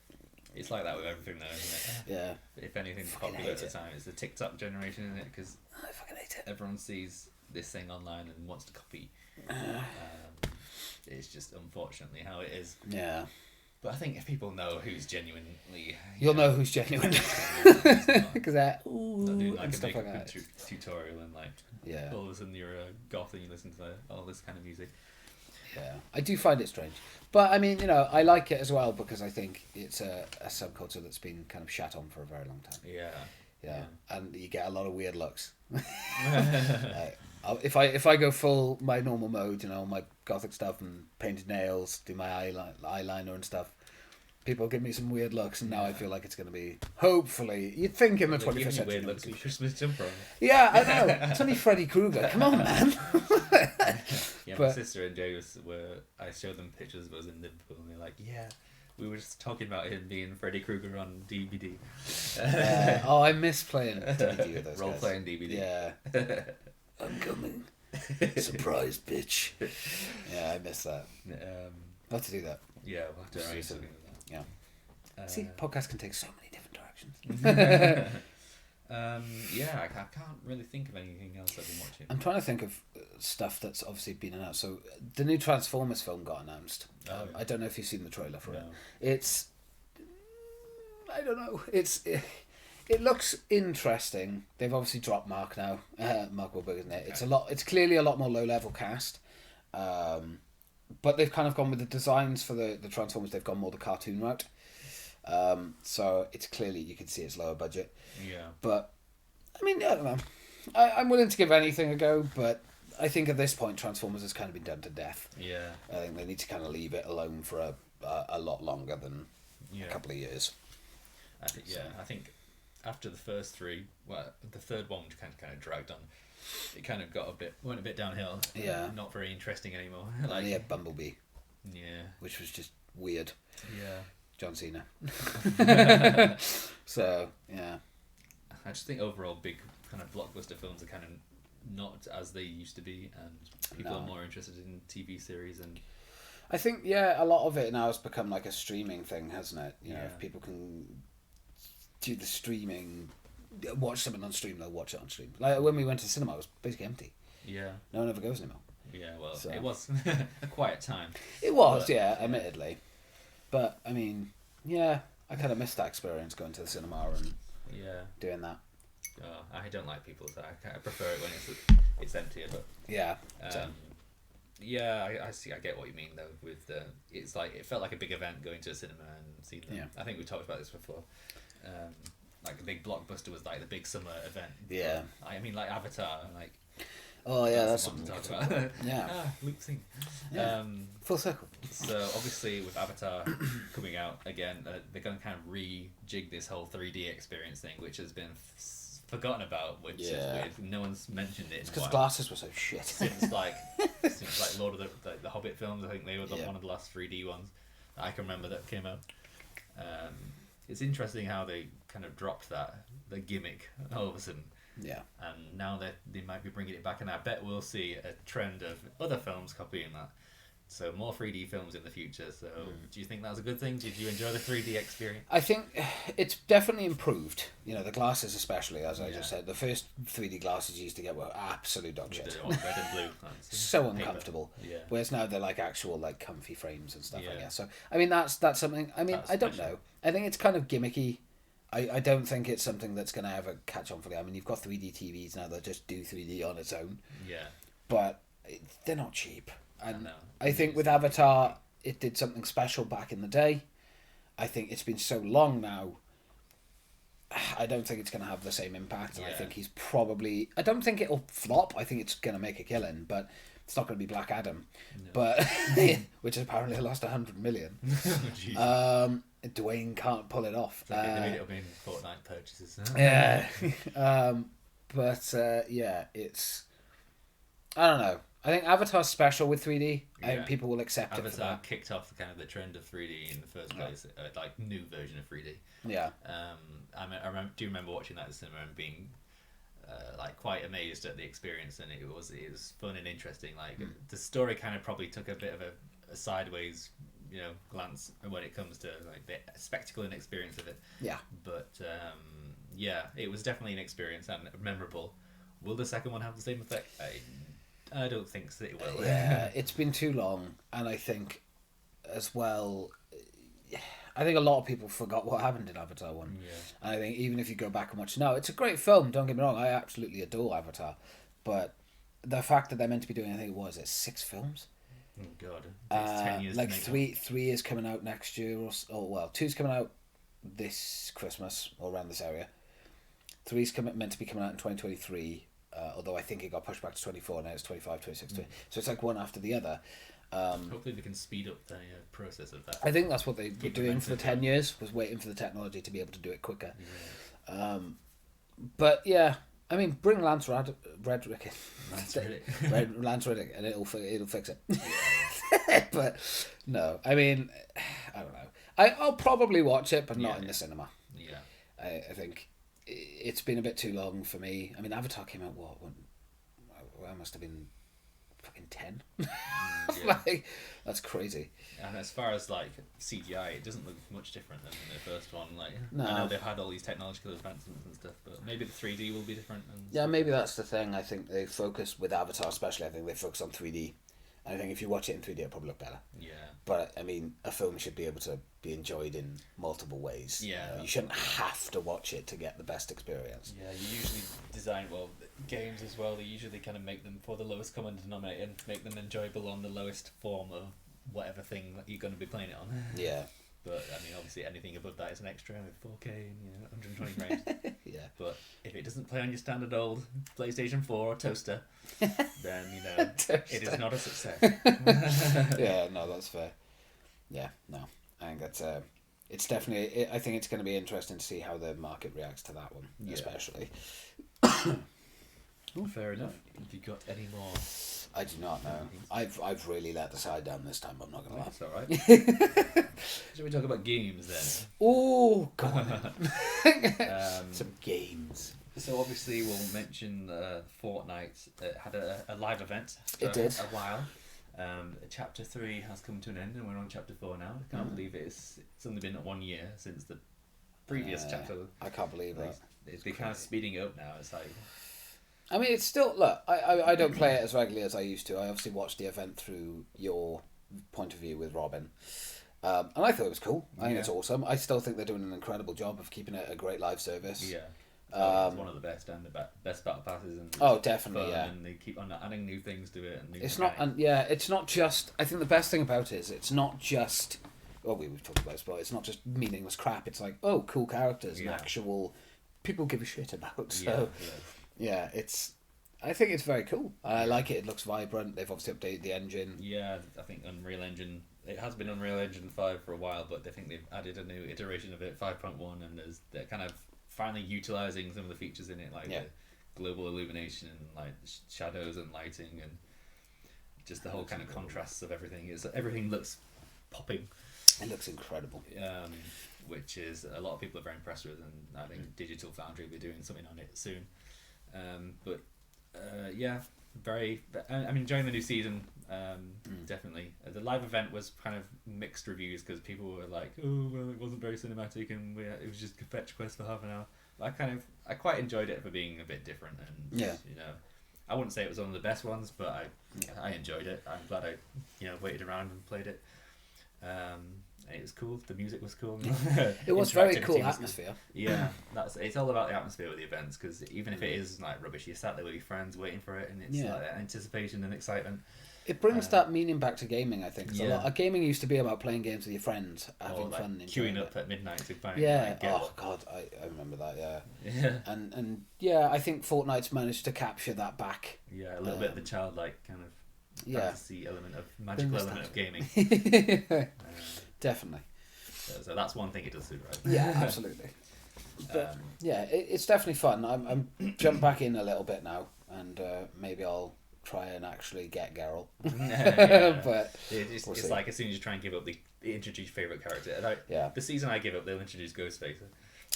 that with everything though, isn't it? Yeah. If anything's popular at the time, it's the TikTok generation, isn't it? Because I fucking hate it. Everyone sees this thing online and wants to copy. It's just unfortunately how it is. Yeah. But I think if people know who's genuinely... You'll know who's genuine. Because they're... Not doing like a stuff big like that. tutorial and all of a sudden you're a goth and you listen to all this kind of music. Yeah, I do find it strange. But I mean, I like it as well because I think it's a subculture that's been kind of shat on for a very long time. Yeah. And you get a lot of weird looks. If I go full my normal mode, my gothic stuff and painted nails, do my eyeliner and stuff, people give me some weird looks, and now I feel like it's going to be, hopefully, you'd think in the 21st century. Weird looks with Christmas jumper on. Yeah, I know. It's only Freddy Krueger. Come on, man. My sister and Jay I showed them pictures of us in Liverpool, and they're like, yeah, we were just talking about him being Freddy Krueger on DVD. I miss playing DVD with those role-playing DVD. Yeah. I'm coming. Surprise, bitch. Yeah, I miss that. I'll have to do that. Yeah, we'll have to arrange something with that. Yeah. See, podcasts can take so many different directions. I can't really think of anything else I've been watching. I'm trying to think of stuff that's obviously been announced. So the new Transformers film got announced. I don't know if you've seen the trailer for it. It's... I don't know. It looks interesting. They've obviously dropped Mark now. Mark Wahlberg, isn't it? Okay. It's clearly a lot more low level cast. But they've kind of gone with the designs for the Transformers. They've gone more the cartoon route. So it's clearly, you can see it's lower budget. Yeah. But I mean, I don't know. I'm willing to give anything a go, but I think at this point Transformers has kind of been done to death. Yeah. I think they need to kind of leave it alone for a lot longer than a couple of years. I think after the first three, well, the third one kind of dragged on. It kind of went a bit downhill. Yeah. Not very interesting anymore. Like, yeah, Bumblebee. Yeah. Which was just weird. Yeah. John Cena. So, yeah. I just think overall big kind of blockbuster films are kind of not as they used to be, and people are more interested in TV series. And I think, yeah, a lot of it now has become like a streaming thing, hasn't it? You know, if people can do the streaming, watch something on stream, they'll watch it on stream. Like when we went to the cinema, it was basically empty. Yeah. No one ever goes anymore. Yeah, well, it was a quiet time. It was, admittedly. But, I mean, yeah, I kind of missed that experience going to the cinema and doing that. I don't like people, so I prefer it when it's emptier. But yeah, I see. I get what you mean though. With it's like it felt like a big event going to a cinema and seeing them. Yeah. I think we talked about this before. Like a big blockbuster was like the big summer event. Yeah. I mean, like Avatar, like. Oh yeah, that's something to talk about. Yeah. Luke thing. Yeah. Full circle. So obviously with Avatar coming out again, they're going to kind of rejig this whole 3D experience thing, which has been forgotten about, which is weird. No one's mentioned it. It's because glasses were so shit. Since like Lord of the Hobbit films, I think they were one of the last 3D ones that I can remember that came out. It's interesting how they kind of dropped the gimmick all of a sudden. Yeah. And now they might be bringing it back, and I bet we'll see a trend of other films copying that. So more 3D films in the future. So do you think that's a good thing? Did you enjoy the 3D experience? I think it's definitely improved. You know, the glasses especially, as I just said. The first 3D glasses you used to get were absolute dog shit. Red and blue. So uncomfortable. Yeah. Whereas now they're like actual like comfy frames and stuff like that. So I mean that's something. I mean, I don't know. I think it's kind of gimmicky. I don't think it's something that's going to ever catch on for you. I mean, you've got 3D TVs now that just do 3D on its own. Yeah. But they're not cheap. And I think with Avatar, it did something special back in the day. I think it's been so long now. I don't think it's going to have the same impact. Yeah. I think I don't think it'll flop. I think it's going to make a killing, but it's not going to be Black Adam. No. But which apparently lost 100 million. Dwayne can't pull it off. They made it up in Fortnite purchases. Yeah. It's. I don't know. I think Avatar's special with 3D. I think people will accept it for that. Avatar kicked off the kind of the trend of 3D in the first place, like new version of 3D. Yeah. I do remember watching that at the cinema and being like quite amazed at the experience, and it was fun and interesting. Like the story kind of probably took a bit of a sideways, glance when it comes to like the spectacle and experience of it. Yeah. But it was definitely an experience and memorable. Will the second one have the same effect? I don't think so it will. Yeah, it's been too long, and I think as well, I think a lot of people forgot what happened in Avatar 1. Yeah. And I think even if you go back and watch now, it's a great film, don't get me wrong, I absolutely adore Avatar, but the fact that they're meant to be doing, I think, 6 films? Oh God, it's 10 years like three is coming out next year, or 2's coming out this Christmas, or around this area. 3's meant to be coming out in 2023, although I think it got pushed back to 24, now it's 25, 26, 20. So it's like one after the other. Hopefully they can speed up the process of that. I think that's what they were doing for the 10 years, was waiting for the technology to be able to do it quicker. Yeah. But yeah, I mean, bring Lance Reddick, Lance Reddick, and it'll fix it. But no, I mean, I don't know. I'll probably watch it, but not in the cinema. Yeah, I think it's been a bit too long for me. I mean, Avatar came out I must have been fucking 10. Like, that's crazy. And as far as like CGI, it doesn't look much different than the first one. Like, no. I know they've had all these technological advancements and stuff, but maybe the 3D will be different. Yeah, maybe that's the thing. I think they focus with Avatar, especially. I think they focus on 3D, And I think if you watch it in 3D, it'll probably look better. Yeah. But I mean, a film should be able to be enjoyed in multiple ways. Yeah. You shouldn't have to watch it to get the best experience. Yeah, you usually design games as well. They usually kind of make them for the lowest common denominator and make them enjoyable on the lowest form of whatever thing that you're going to be playing it on. Yeah. But I mean, obviously, anything above that is an extra with 4K and 120 frames. Yeah. But if it doesn't play on your standard old PlayStation 4 or toaster, then it is not a success. Yeah, no, that's fair. Yeah, no, I think that's it's definitely. I think it's going to be interesting to see how the market reacts to that one, especially. Fair enough. Have you got any more? I do not know. I've really let the side down this time. I'm not going to lie. That's all right. Shall we talk about games then? Oh, go on. Some games. So obviously we'll mention Fortnite. It had a live event for It did. a while. Chapter 3 has come to an end and we're on Chapter 4 now. I can't believe it's only been 1 year since the previous chapter. I can't believe that. They're kind of speeding it up now. It's like... I mean, it's still... Look, I don't play it as regularly as I used to. I obviously watched the event through your point of view with Robin. And I thought it was cool. I think it's awesome. I still think they're doing an incredible job of keeping it a great live service. Yeah. It's one of the best and the best battle passes. And oh, definitely, fun, yeah. And they keep on adding new things to it. And new it's not... And yeah, it's not just... I think the best thing about it is it's not just... Well, we've talked about this, but it's not just meaningless crap. It's like, oh, cool characters and actual... People give a shit about. So... Yeah, I think it's very cool. I like it. It looks vibrant. They've obviously updated the engine. Yeah, I think Unreal Engine... It has been Unreal Engine 5 for a while, but I think they've added a new iteration of it, 5.1, and they're kind of finally utilising some of the features in it, like the global illumination and like shadows and lighting and just the whole kind of contrasts of everything. Everything looks popping. It looks incredible. Which is a lot of people are very impressed with, and I think Digital Foundry will be doing something on it soon. I'm enjoying the new season. Definitely. The live event was kind of mixed reviews because people were like, "Oh, well, it wasn't very cinematic, and it was just a fetch quest for half an hour." But I quite enjoyed it for being a bit different, and I wouldn't say it was one of the best ones, but I enjoyed it. I'm glad I waited around and played it. It was cool. The music was cool. It was very cool atmosphere. Yeah, it's all about the atmosphere with the events, because even if it is like rubbish, you're sat there with your friends waiting for it, and it's like that anticipation and excitement. It brings that meaning back to gaming, I think. Gaming used to be about playing games with your friends, having fun, queuing up at midnight to find. God, I remember that. Yeah. And I think Fortnite's managed to capture that back. Yeah, a little bit of the childlike kind of fantasy element of magical element of gaming. Definitely. So that's one thing it does do right. Yeah, absolutely. But it's definitely fun. I'm jumped back in a little bit now, and maybe I'll try and actually get Geralt. But it's like as soon as you try and give up, they introduce your favourite character. The season I give up, they'll introduce Ghostface.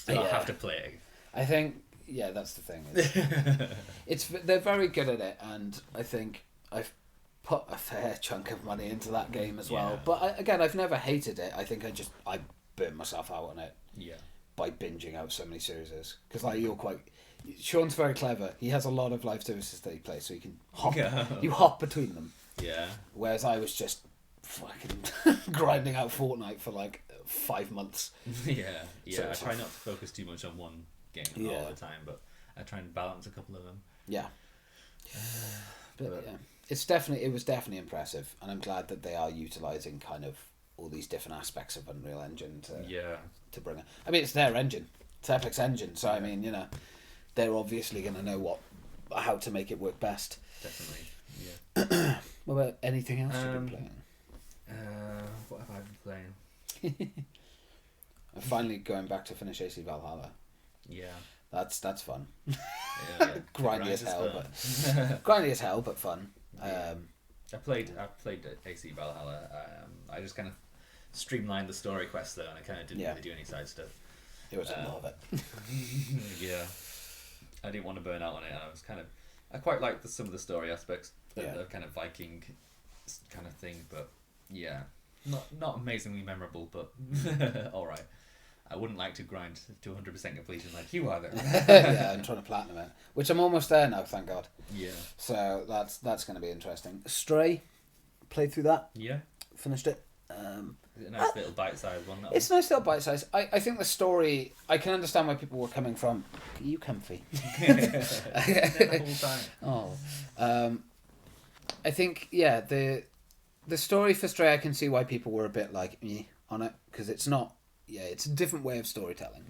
So I'll have to play it. I think that's the thing. They're very good at it, and I think I've put a fair chunk of money into that game as well. But I've never hated it. I think I burnt myself out on it. Yeah. By binging out so many series, because Sean's very clever. He has a lot of live services that he plays, so you can hop. You hop between them. Yeah. Whereas I was just fucking grinding out Fortnite for like 5 months. Yeah. So I try not to focus too much on one game all the time, but I try and balance a couple of them. Yeah. It was definitely impressive, and I'm glad that they are utilising kind of all these different aspects of Unreal Engine to bring it. I mean, it's their engine. It's Epic's engine, so I mean, they're obviously going to know how to make it work best. Definitely, yeah. What about anything else you've been playing? What have I been playing? I'm finally going back to finish AC Valhalla. Yeah. That's fun. Grindy as hell, but fun. I played AC Valhalla. I just kind of streamlined the story quest though, and I kind of didn't really do any side stuff. It was a lot of it. Yeah, I didn't want to burn out on it. And I quite liked some of the story aspects, the kind of Viking kind of thing, but not amazingly memorable, but all right. I wouldn't like to grind to 100% completion like you are there. Yeah, I'm trying to platinum it, which I'm almost there now, thank God. Yeah. So that's going to be interesting. Stray, played through that. Yeah. Finished it. Is it a nice little bite-sized one? It's a nice little bite-sized. I think the story, I can understand where people were coming from. Are you comfy? The whole time. I think, yeah, the story for Stray, I can see why people were a bit like me on it, because it's not, it's a different way of storytelling.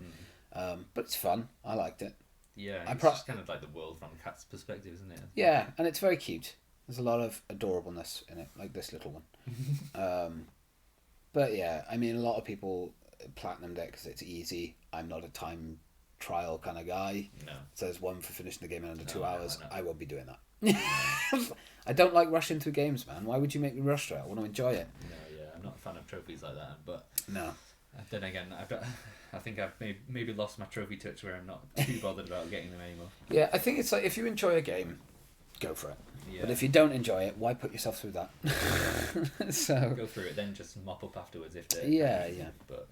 But it's fun. I liked it. Yeah, it's just kind of like the world from Cat's perspective, isn't it? Yeah, and it's very cute. There's a lot of adorableness in it, like this little one. But yeah, I mean, a lot of people platinumed it because it's easy. I'm not a time trial kind of guy. No. So there's one for finishing the game in under 2 hours. I won't be doing that. I don't like rushing through games, man. Why would you make me rush through it? I want to enjoy it. No, yeah, I'm not a fan of trophies like that. But no. Then again, I think I've maybe lost my trophy touch where I'm not too bothered about getting them anymore. Yeah, I think it's like if you enjoy a game, go for it. Yeah. But if you don't enjoy it, why put yourself through that? So go through it, then just mop up afterwards if they. Yeah. But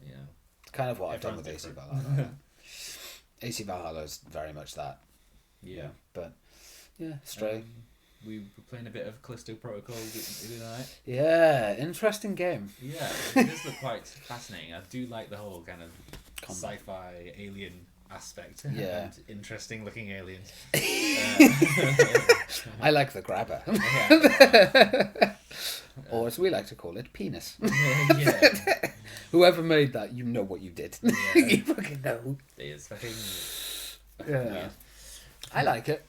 it's kind of what I've done with AC Valhalla. AC Valhalla is very much that. Yeah. But Stray. We were playing a bit of Callisto Protocol the other night. Yeah, interesting game. Yeah, it does look quite fascinating. I do like the whole kind of sci-fi alien aspect. Yeah. And interesting looking aliens. I like the grabber. Or as we like to call it, penis. Yeah. Whoever made that, you know what you did. Yeah. You fucking know. It is fucking... Yeah. I like it.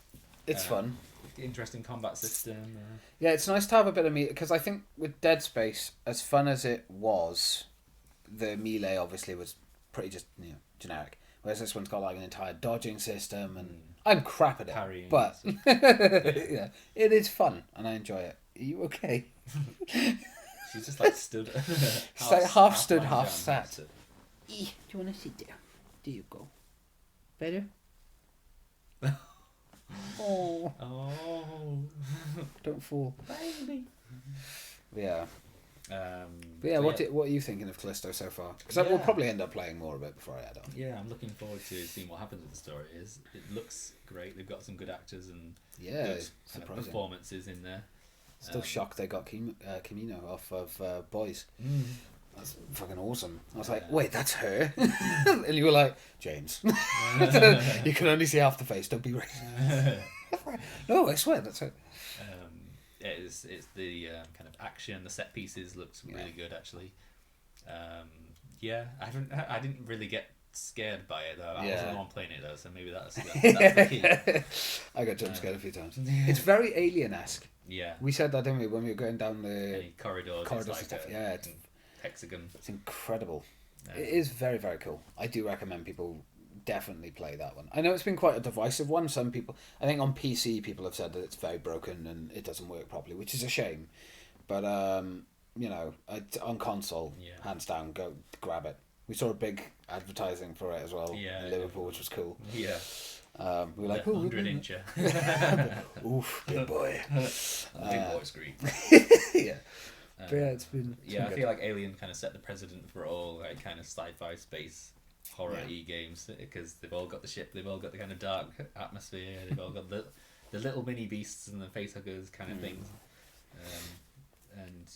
It's fun. Interesting combat system. Yeah, it's nice to have a bit of melee, because I think with Dead Space, as fun as it was, the melee obviously was pretty just generic. Whereas this one's got like an entire dodging system, and I'm crap at it. Parrying. But yeah, it is fun, and I enjoy it. Are you okay? She's just like stood. She's like half stood, half sat. Do you want to sit down? There you go. Better? Oh. Don't fall. Baby. Yeah. But yeah, what are you thinking of Callisto so far? Because we'll probably end up playing more of it before I add on. Yeah, I'm looking forward to seeing what happens with the story. It looks great. They've got some good actors and good kind of performances in there. Still shocked they got Kimino off of Boys. That's fucking awesome. I was like, wait, that's her? And you were like, James. You can only see half the face, don't be racist. No, I swear, that's her. It's the kind of action, the set pieces looks really good actually. I didn't really get scared by it though. I wasn't the one playing it though, so maybe that's the key. I got jump scared a few times. It's very Alien-esque. Yeah. We said that, didn't we, when we were going down the corridors and stuff. Yeah, it's hexagon. It's incredible. It is very, very cool. I do recommend people definitely play that one. I know it's been quite a divisive one. Some people, I think on PC, people have said that it's very broken and it doesn't work properly, which is a shame. But on console, hands down, go grab it. We saw a big advertising for it as well in Liverpool, which was cool. Yeah. We were like, 100-incher. Oof, big boy. Big boy screen. Yeah. But yeah, it's been. I feel like Alien kind of set the precedent for all like kind of sci-fi space horror-y games, because they've all got the ship, they've all got the kind of dark atmosphere, they've all got the little mini beasts and the facehuggers kind of things, and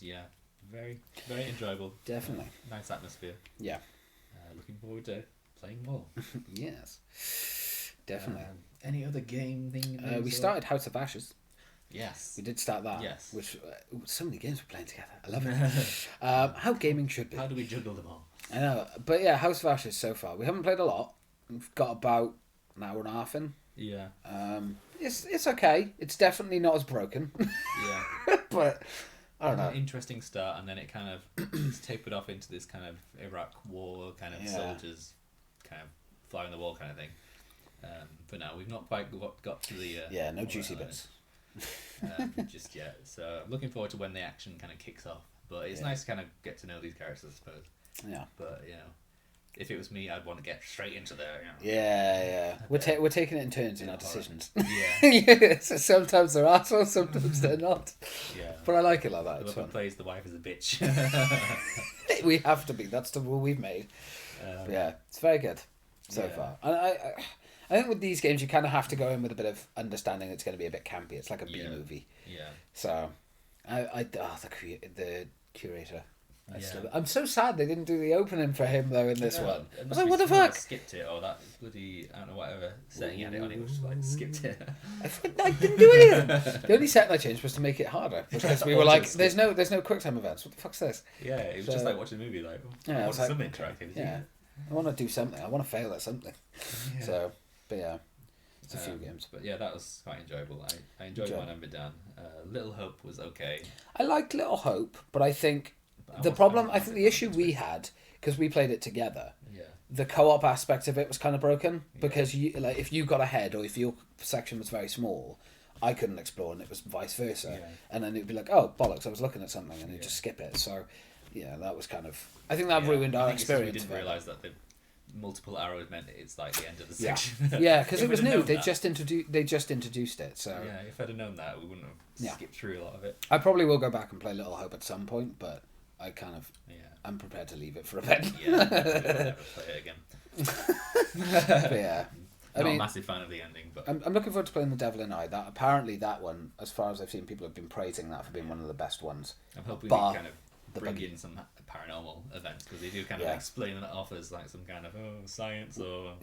very, very enjoyable. Definitely. Nice atmosphere. Yeah. Looking forward to playing more. Yes. Definitely. Any other game thing? We started House of Ashes. Yes. We did start that. Yes. Which so many games we're playing together. I love it. How gaming should be. How do we juggle them all? I know, but yeah, House of Ashes so far. We haven't played a lot. We've got about an hour and a half in. Yeah. It's okay. It's definitely not as broken. Yeah. But I don't know. An interesting start, and then it kind of it's tapered off into this kind of Iraq war kind of soldiers kind of fly on the wall kind of thing. But no, we've not quite got to the no juicy bits just yet. So I'm looking forward to when the action kind of kicks off. But it's nice to kind of get to know these characters, I suppose. Yeah. But if it was me, I'd want to get straight into there. Yeah. We're taking it in turns in our decisions. Yeah. So sometimes they're assholes, sometimes they're not. Yeah. But I like it like that. Whoever plays the wife as a bitch. We have to be. That's the rule we've made. Yeah, it's very good so far. And I think with these games, you kind of have to go in with a bit of understanding it's going to be a bit campy. It's like a B movie. Yeah. So The curator. I'm so sad they didn't do the opening for him though in this one. I was like, what the fuck? Skipped it, or that bloody, I don't know, whatever setting he had it on, it was just like skipped it. I didn't do anything. The only setting I changed was to make it harder because we were like, there's no QuickTime events. What the fuck's this? Yeah, it was just like watching a movie. Like, I want some interactivity. Yeah, I want to do something. I want to fail at something. Yeah. So, but yeah. A few games, but yeah, that was quite enjoyable. I enjoyed One Ember Down. Little Hope was okay. I liked Little Hope, but I think the issue we had, because we played it together, the co-op aspect of it was kind of broken because if you got ahead or if your section was very small, I couldn't explore and it was vice versa, and then it'd be like, oh bollocks, I was looking at something and you'd just skip it. So yeah, that was kind of, I think that ruined our experience. We didn't realise that the multiple arrows meant it's like the end of the section. Yeah, because it was new. They just introduced it. So yeah, if I'd have known that, we wouldn't have skipped through a lot of it. I probably will go back and play Little Hope at some point, but I kind of I'm prepared to leave it for a bit. Yeah, I'll never play it again. But yeah. Not a massive fan of the ending, but I'm looking forward to playing The Devil in I. That apparently that one, as far as I've seen, people have been praising that for being one of the best ones. I'm hoping they kind of bring in some paranormal events because they do kind of explain it off as like some kind of science or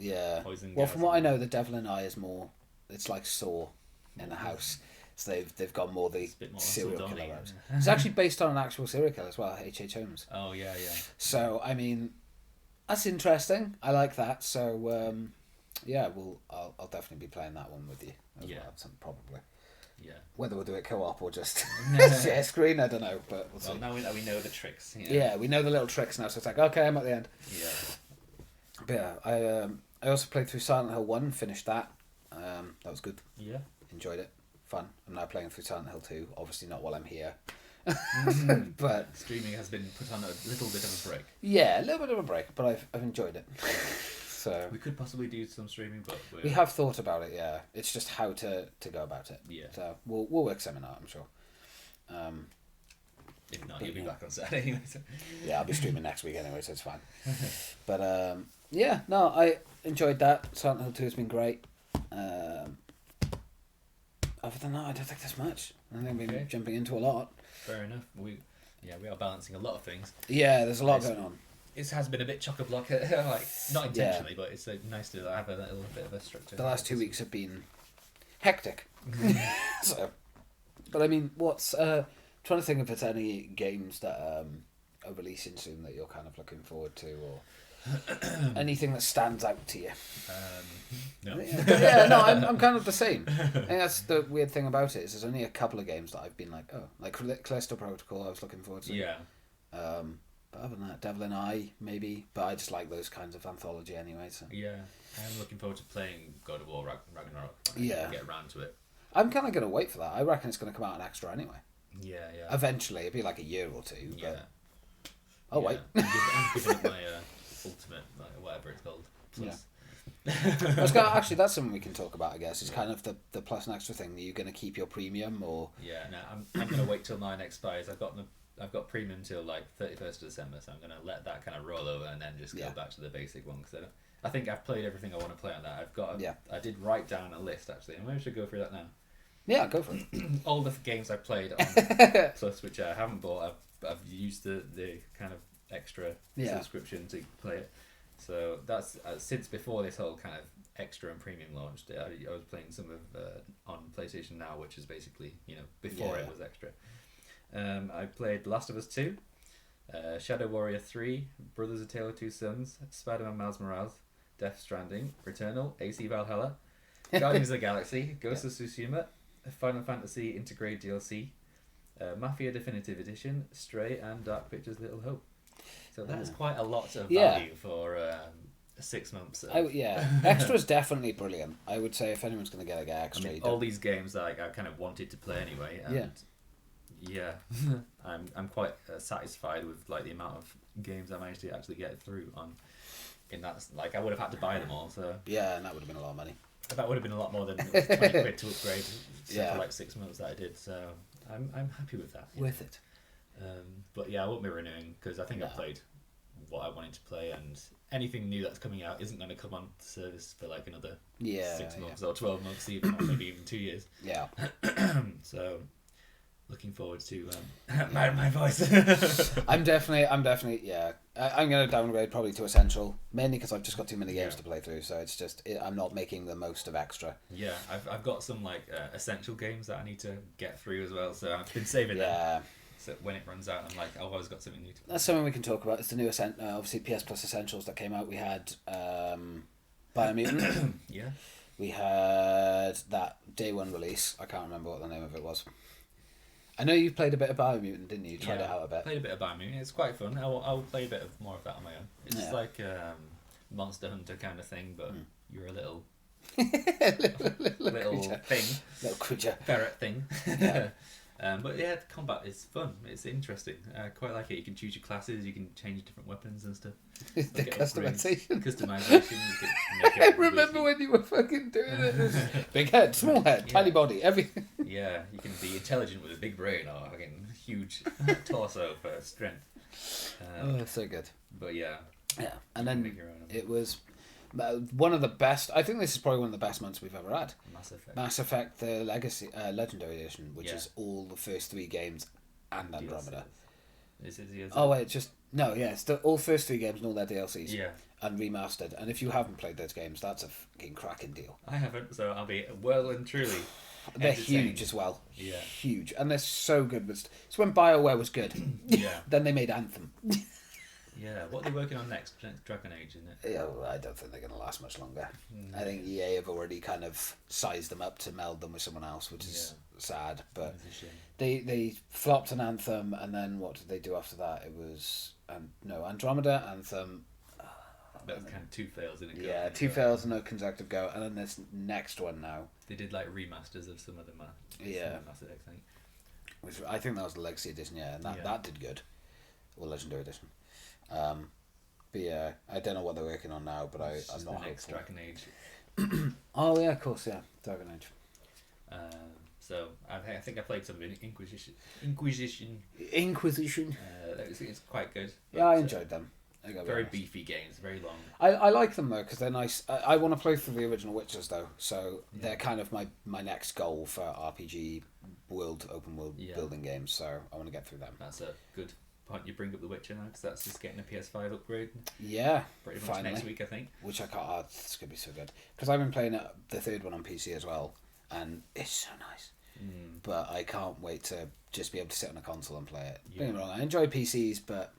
poison. Well, from what I know, The Devil in I is more. It's like Saw in a house. So they've got more the serial killer route. It's actually based on an actual serial killer as well, H.H. Holmes. Oh yeah. So I mean, that's interesting. I like that. So I'll definitely be playing that one with you. As well, probably. Yeah. Whether we'll do it co-op or just share screen, I don't know. But we'll see. Now we know the tricks. Yeah, we know the little tricks now. So it's like, okay, I'm at the end. Yeah. But yeah, I also played through Silent Hill 1, finished that. That was good. Yeah. Enjoyed it. Fun. I'm now playing through Silent Hill 2. Obviously not while I'm here. But streaming has been put on a little bit of a break. Yeah, a little bit of a break, but I've enjoyed it. So we could possibly do some streaming, but we have thought about it. Yeah, it's just how to go about it. Yeah. So we'll work something out, I'm sure. If not, you'll be back on Saturday anyway. So. Yeah, I'll be streaming next week anyway, so it's fine. But I enjoyed that. Silent Hill 2 has been great. Other than that, I don't think there's much. I think we've been jumping into a lot. Fair enough. We are balancing a lot of things. Yeah, there's a lot going on. It has been a bit chock-a-block, like not intentionally, but it's nice to have a little bit of a structure. The last 2 weeks have been hectic. So, but I mean, what's trying to think if there's any games that are releasing soon that you're kind of looking forward to, or anything that stands out to you. No. I'm kind of the same. I think that's the weird thing about it is there's only a couple of games that I've been like, Callisto Protocol I was looking forward to. Yeah. But other than that, Devil in I maybe, but I just like those kinds of anthology anyway. So. Yeah, I'm looking forward to playing God of War Ragnarok. Get around to it. I'm kind of going to wait for that. I reckon it's going to come out an extra anyway. Yeah. Eventually, it'll be like a year or two. But... Yeah. I'll wait. I'm giving it my ultimate, whatever it's called. Plus. Yeah. Actually, that's something we can talk about. I guess it's kind of the plus and extra thing. Are you going to keep your premium or? Yeah, no, I'm going to wait till mine expires. I've got premium till like 31st of December, so I'm going to let that kind of roll over and then just go back to the basic one because I think I've played everything I want to play on that. I did write down a list actually, and maybe we should go through that now. Yeah, go for it. All the games I've played on Plus, which I haven't bought, I've used the kind of extra subscription to play it. So that's since before this whole kind of extra and premium launched. I was playing some of on PlayStation Now, which is basically before it was extra. I played Last of Us 2, Shadow Warrior 3, Brothers: A Tale of Two Sons, Spider-Man Miles Morales, Death Stranding, Returnal, AC Valhalla, Guardians of the Galaxy, Ghost of Tsushima, Final Fantasy Integrate DLC, Mafia Definitive Edition, Stray, and Dark Pictures Little Hope. So that's quite a lot of value for 6 months. Extra's definitely brilliant. I would say if anyone's going to get extra, all these games that I kind of wanted to play anyway. And I'm quite satisfied with like the amount of games I managed to actually get through on. In that, like I would have had to buy them all. So yeah, and that would have been a lot of money. That would have been a lot more than £20 to upgrade for like 6 months that I did. So I'm happy with that. Worth it. But yeah, I won't be renewing because I think I've played what I wanted to play, and anything new that's coming out isn't going to come on to service for like another 6 months or 12 months even, or maybe even 2 years. Yeah. So looking forward to my voice. I'm definitely yeah. I'm gonna downgrade probably to essential, mainly because I've just got too many games to play through. So it's just I'm not making the most of extra. Yeah, I've got some like essential games that I need to get through as well. So I've been saving them. So when it runs out, I'm like, I've always got something new to play. That's something we can talk about. It's the new obviously PS Plus Essentials that came out. We had Biomutant. Yeah. We had that day one release. I can't remember what the name of it was. I know you played a bit of Biomutant, didn't you? You tried it out a bit. Played a bit of Biomutant. It's quite fun. I'll play a bit more of that on my own. It's like Monster Hunter kind of thing, but you're a little little thing. Little creature. Ferret thing. Yeah. But yeah, the combat is fun. It's interesting. I quite like it. You can choose your classes. You can change different weapons and stuff. The customization. Customization. You can make it I remember when you were fucking doing it. Big head, small head, tiny body, everything. Yeah, you can be intelligent with a big brain or fucking huge torso for strength. So good. But yeah. Yeah, and then it was one of the best. I think this is probably one of the best months we've ever had. Mass Effect, the Legacy Legendary Edition, which is all the first 3 games and Andromeda. Is it DLC? Oh wait, it's all first 3 games and all their DLCs. Yeah. And remastered. And if you haven't played those games, that's a fucking cracking deal. I haven't, so I'll be well and truly. They're huge as well. Yeah. Huge, and they're so good. It's when BioWare was good. Yeah. Then they made Anthem. Yeah, what are they working on next? Dragon Age, isn't it? Yeah, well, I don't think they're going to last much longer. I think EA have already kind of sized them up to meld them with someone else, which is sad. But they flopped an Anthem, and then what did they do after that? It was Andromeda, Anthem. That was kind of 2 fails in a go. Yeah, 2 fails and no consecutive go, and then this next one now. They did like remasters of some of them. Mass Effect, I think. Which I think that was the Legacy Edition, and that did good, or Legendary Edition. But yeah, I don't know what they're working on now, but I'm not the next hopeful. Dragon Age. Oh yeah, of course, yeah, Dragon Age. So I think I played some of Inquisition. It's quite good. Yeah, I enjoyed them. Very beefy games, very long. I like them though because they're nice. I want to play through the original Witchers though, so they're kind of my next goal for RPG open world building games. So I want to get through them. That's a good point you bring up The Witcher now, because that's just getting a PS5 upgrade. Yeah, pretty much finally. Next week, I think. Which I can't. Oh, it's gonna be so good because I've been playing the third one on PC as well, and it's so nice. But I can't wait to just be able to sit on a console and play it. Don't get me wrong, I enjoy PCs, but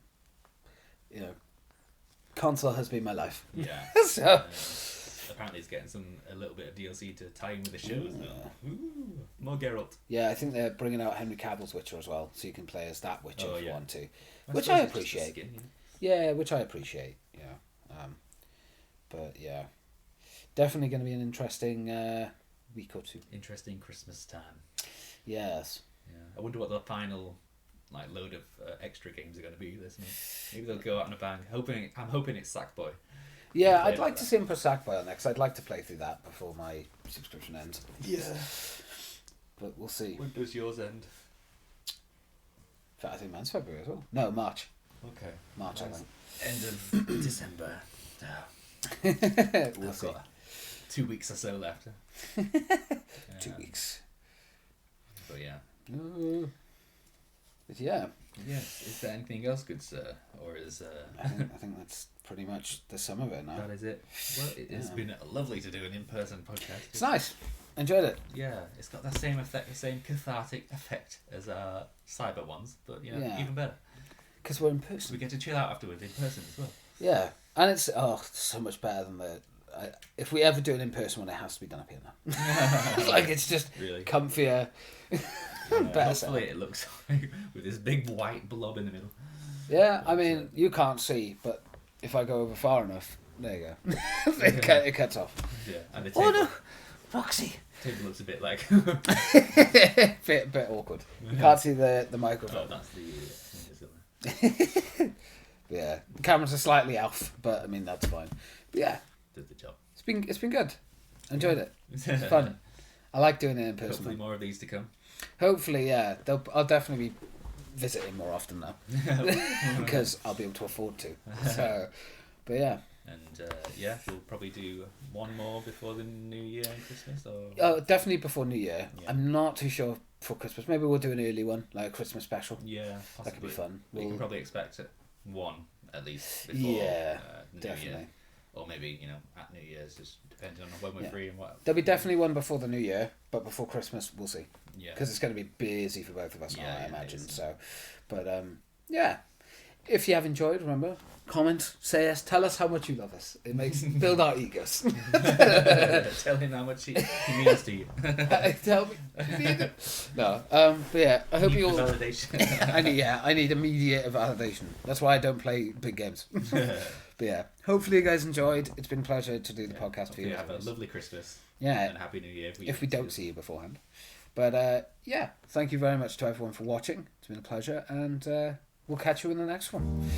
console has been my life. Yeah. So apparently it's getting a little bit of DLC to tie in with the shows now. Ooh, more Geralt. Yeah, I think they're bringing out Henry Cavill's Witcher as well, so you can play as that Witcher if you want to, which I appreciate. Yeah, which I appreciate. Yeah, but yeah, definitely going to be an interesting week or two. Interesting Christmas time. Yes. Yeah, I wonder what the final load of extra games are going to be this month. Maybe they'll go out on a bang. I'm hoping it's Sackboy. Yeah, I'd like to see him put Sackboy on there because I'd like to play through that before my subscription ends. Yeah. But we'll see. When does yours end? I think mine's February as well. No, March. Okay. March, I think. End of December. We'll see. Got 2 weeks or so left. 2 weeks. But yeah. But yeah. Yes. Is there anything else good, sir? Or is I think that's pretty much the sum of it now. That is it. Well, it's been lovely to do an in-person podcast. It's nice. Enjoyed it. Yeah, it's got the same effect, the same cathartic effect as our cyber ones, but even better. Because we're in person. We get to chill out afterwards in person as well. Yeah, and it's so much better than if we ever do an in-person one, it has to be done up here now. It's just really comfier. Hopefully it looks like with this big white blob in the middle. Yeah, I mean, you can't see, but if I go over far enough, there you go. It cuts off. Yeah, and the table, oh no, Roxy. The table looks a bit like bit awkward. You can't see the microphone. Oh, that's the yeah, the cameras are slightly off, but I mean that's fine. But yeah, did the job. It's been good. Enjoyed it. It's fun. I like doing it in person. Hopefully more of these to come. Hopefully, yeah. I'll definitely be visiting more often now because I'll be able to afford to. So, but yeah. And we'll probably do one more before the New Year and Christmas. Or definitely before New Year. Yeah. I'm not too sure for Christmas. Maybe we'll do an early one, like a Christmas special. Yeah, possibly. That could be fun. We can probably expect one at least before New definitely. Year. Or maybe, at New Year's, just depending on when we're free and what. There'll be definitely one before the New Year, but before Christmas, we'll see. Yeah. Because it's going to be busy for both of us, I imagine. So, but yeah. If you have enjoyed, remember, comment, say us, tell us how much you love us. It makes build our egos. Tell him how much he means to you. Tell me. No, but yeah, I hope you all. Validation. I need immediate validation. That's why I don't play big games. But yeah, hopefully you guys enjoyed. It's been a pleasure to do the podcast for you. Have a lovely Christmas. Yeah. And Happy New Year. If we don't see you beforehand. But thank you very much to everyone for watching. It's been a pleasure, and we'll catch you in the next one.